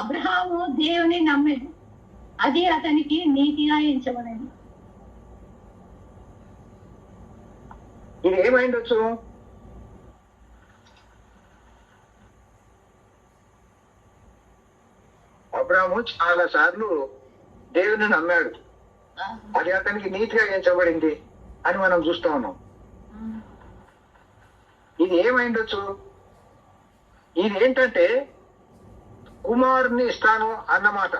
అబ్రహాము దేవుని నమ్మెను, అది అతనికి నీతిగా ఎంచబడింది. ఇది ఏమైండొచ్చు? అబ్రహాము చాలా సార్లు దేవుని నమ్మాడు, అది అతనికి నీతిగా ఎంచబడింది అని మనం చూస్తా ఉన్నాం. ఇది ఏమైండొచ్చు? ఇది ఏంటంటే కుమారుని ఇస్తాను అన్నమాట.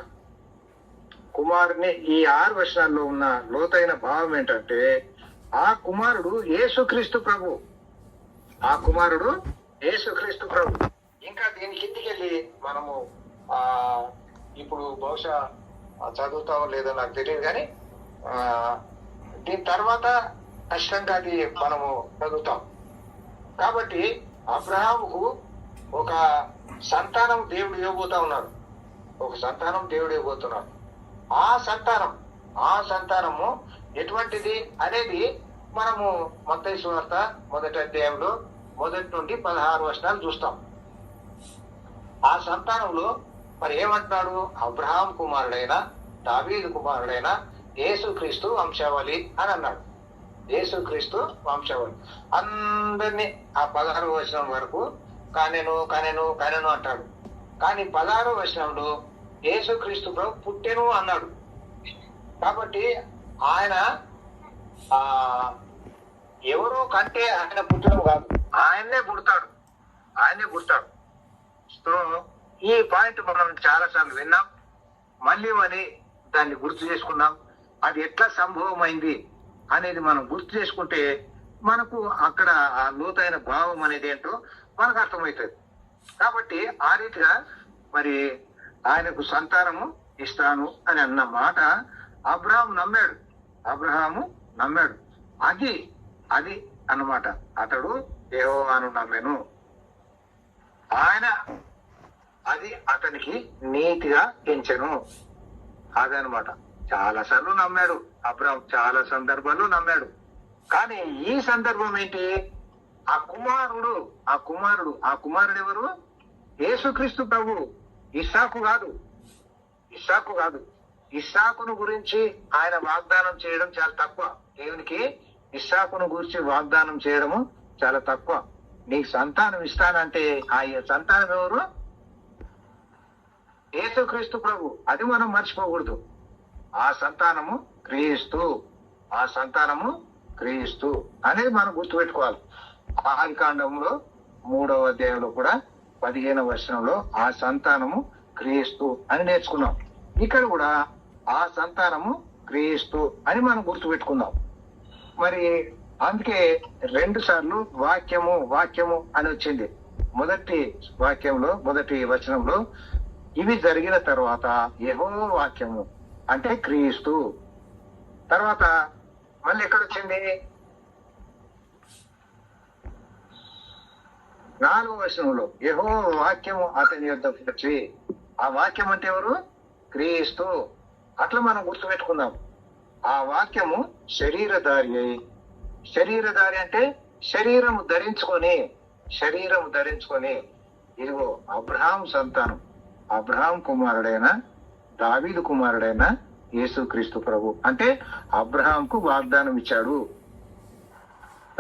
కుమారుని ఈ 6 వచనాల్లో ఉన్న లోతైన భావం ఏంటంటే, ఆ కుమారుడు యేసుక్రీస్తు ప్రభు. ఇంకా దీని కిందికి వెళ్ళి మనము ఇప్పుడు బహుశా చదువుతామో లేదో నాకు తెలియదు, కానీ దీని తర్వాత ఖచ్చితంగా అది మనము చదువుతాం. కాబట్టి అబ్రహాముకు ఒక సంతానం దేవుడు ఇవ్వబోతా ఉన్నాడు. ఆ సంతానము ఎటువంటిది అనేది మనము మత్తయి సువార్త 1వ అధ్యాయంలో 1 నుండి 16 వచనాలు చూస్తాం. ఆ సంతానంలో మరి ఏమంటున్నాడు? అబ్రహాం కుమారుడైన, దావీదు కుమారుడైన యేసుక్రీస్తు వంశావళి అని అన్నాడు. యేసుక్రీస్తు వంశావళి అందరినీ ఆ 16వ వచనం వరకు కనెను అంటాడు. కానీ 16వ వచనంలో యేసుక్రీస్తు ప్రభు పుట్టెను అన్నాడు. కాబట్టి ఆయన ఎవరో కంటే ఆయన పుట్టడం కాదు, ఆయన్నే పుడతాడు. సో ఈ పాయింట్ మనం చాలా సార్లు విన్నాం, మళ్ళీ దాన్ని గుర్తు చేసుకున్నాం. అది ఎట్లా సంభవం అయింది అనేది మనం గుర్తు చేసుకుంటే మనకు అక్కడ ఆ లోతైన భావం అనేది ఏంటో మనకు అర్థమవుతుంది. కాబట్టి ఆ రీతిగా మరి ఆయనకు సంతానము ఇస్తాను అని అన్న మాట అబ్రహాము నమ్మాడు. అది అన్నమాట. అతడు యెహోవాను నమ్మెను, ఆయన అది అతనికి నీతిగా ఎంచెను. అదనమాట. చాలా సార్లు నమ్మాడు అబ్రహాం, చాలా సందర్భాల్లో నమ్మాడు. కానీ ఈ సందర్భం ఏంటి? ఆ కుమారుడు ఎవరు? యేసుక్రీస్తు ప్రభు. ఇస్సాకు కాదు. ఇస్సాకును గురించి ఆయన వాగ్దానం చేయడం చాలా తక్కువ. దేవునికి ఇస్సాకును గురించి వాగ్దానం చేయడము చాలా తక్కువ. నీకు సంతానం ఇస్తానంటే ఆ సంతానం ఎవరు? యేసుక్రీస్తు ప్రభు. అది మనం మర్చిపోకూడదు. ఆ సంతానము క్రీస్తు అనేది మనం గుర్తుపెట్టుకోవాలి. ఆది కాండంలో 3వ అధ్యాయంలో కూడా 15వ వచనంలో ఆ సంతానము క్రీస్తు అని నేర్చుకున్నాం. ఇక్కడ కూడా ఆ సంతానము క్రీస్తు అని మనం గుర్తుపెట్టుకుందాం. మరి అందుకే 2 సార్లు వాక్యము వాక్యము అని వచ్చింది. మొదటి వాక్యంలో, మొదటి వచనంలో ఇవి జరిగిన తర్వాత యెహోవా వాక్యము అంటే క్రీస్తు. తర్వాత మళ్ళీ ఎక్కడొచ్చింది? 4వ వచనంలో యెహోవా వాక్యము అతని యొద్దకు వచ్చి. ఆ వాక్యం అంటే ఎవరు? క్రీస్తు. అట్లా మనం గుర్తుపెట్టుకుందాం. ఆ వాక్యము శరీరధారి అయి, శరీరధారి అంటే శరీరము ధరించుకొని ఇదిగో అబ్రహాం సంతానం, అబ్రహాం కుమారుడైన దావీదు కుమారుడైన యేసుక్రీస్తు ప్రభు. అంటే అబ్రహాంకు వాగ్దానం ఇచ్చాడు,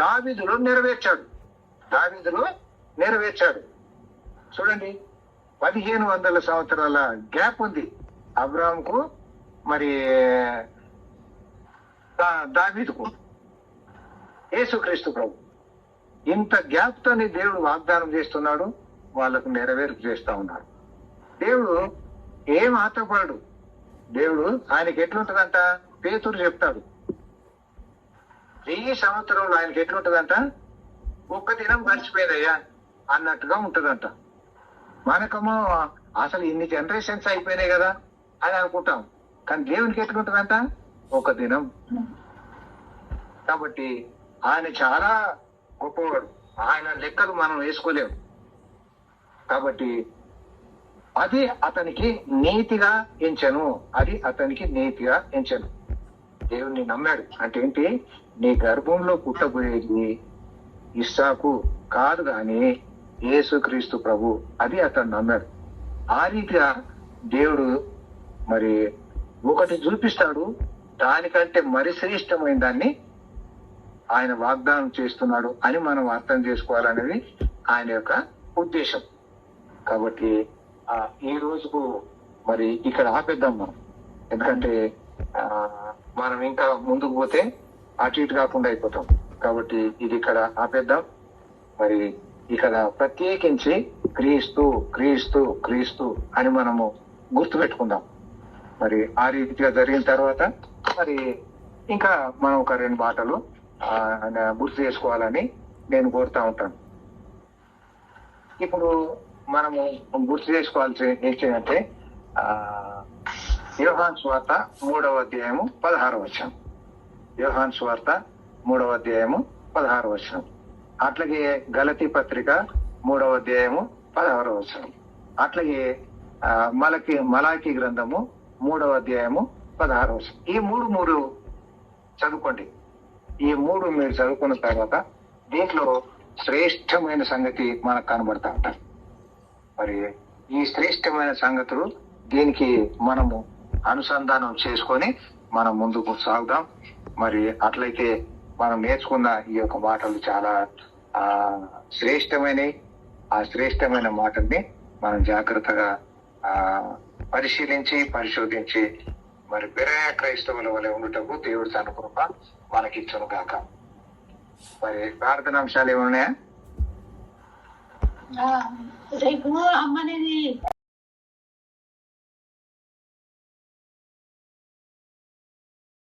దావీదులో నెరవేర్చాడు. చూడండి, 1500 సంవత్సరాల గ్యాప్ ఉంది అబ్రహాంకు మరి దావీదుకు, యేసుక్రీస్తు ప్రభు. ఇంత గ్యాప్ తోని దేవుడు వాగ్దానం చేస్తున్నాడు, వాళ్ళకు నెరవేర్పు చేస్తా ఉన్నాడు. దేవుడు ఏం ఆతపడు. దేవుడు ఆయనకి ఎట్లుంటదంట? పేతురు చెప్తాడు, 1000 సంవత్సరంలో ఆయనకి ఎట్లుంటదంట? 1 దినం గడిచిపోయిందయ్యా అన్నట్టుగా ఉంటదంట. మనకేమో అసలు ఇన్ని జనరేషన్స్ అయిపోయినాయి కదా అని అనుకుంటాం, కానీ దేవునికి ఎట్లుంటదంట? 1 దినం. కాబట్టి ఆయన చాలా గొప్పవాడు, ఆయన లెక్కలు మనం వేసుకోలేము. కాబట్టి అది అతనికి నీతిగా ఎంచెను. దేవుణ్ణి నమ్మాడు. అంటే ఏంటి? నీ గర్భంలో పుట్టబోయేది ఇస్సాకు కాదు గాని యేసుక్రీస్తు ప్రభు. అది అతను నమ్మాడు. ఆ రీతిగా దేవుడు మరి ఒకటి చూపిస్తాడు, దానికంటే మరి శ్రేష్టమైన దాన్ని ఆయన వాగ్దానం చేస్తున్నాడు అని మనం అర్థం చేసుకోవాలనేది ఆయన యొక్క ఉద్దేశం. కాబట్టి ఈ రోజుకు మరి ఇక్కడ ఆపేద్దాం మనం. ఎందుకంటే మనం ఇంకా ముందుకు పోతే అటు ఇటు కాకుండా అయిపోతాం. కాబట్టి ఇది ఇక్కడ ఆపేద్దాం. మరి ఇక్కడ ప్రత్యేకించి క్రీస్తు క్రీస్తు క్రీస్తు అని మనము గుర్తు పెట్టుకుందాం. మరి ఆ రీతిగా జరిగిన తర్వాత మరి ఇంకా మనం ఒక 2 మాటలు గుర్తు చేసుకోవాలని నేను కోరుతా ఉంటాను. ఇప్పుడు మనము గుర్తు చేసుకోవాల్సి ఏంటంటే యోహాను సువార్త 3వ అధ్యాయము 16వ వచనం. యోహాను సువార్త 3వ అధ్యాయము 16వ వచనం. అట్లాగే గలతీ పత్రిక 3వ అధ్యాయము 16వ వచనం. అట్లాగే మలాకి గ్రంథము 3వ అధ్యాయము 16వ వచనం. ఈ 3 చదువుకోండి. ఈ 3 మీరు చదువుకున్న తర్వాత దీంట్లో శ్రేష్టమైన సంగతి మనకు కనబడతా ఉంటారు. మరి ఈ శ్రేష్టమైన సంగతులు దీనికి మనము అనుసంధానం చేసుకొని మనం ముందుకు సాగుదాం. మరి అట్లయితే మనం నేర్చుకున్న ఈ యొక్క మాటలు చాలా శ్రేష్టమైనవి. ఆ శ్రేష్టమైన మాటల్ని మనం జాగ్రత్తగా పరిశోధించి మరి బెరయ క్రైస్తవుల వలె ఉండటకు దేవుడు తన కృప మనకిచ్చును గాక. మరి ప్రార్థన అంశాలు ఏమన్నాయా? రేపు అమ్మనేది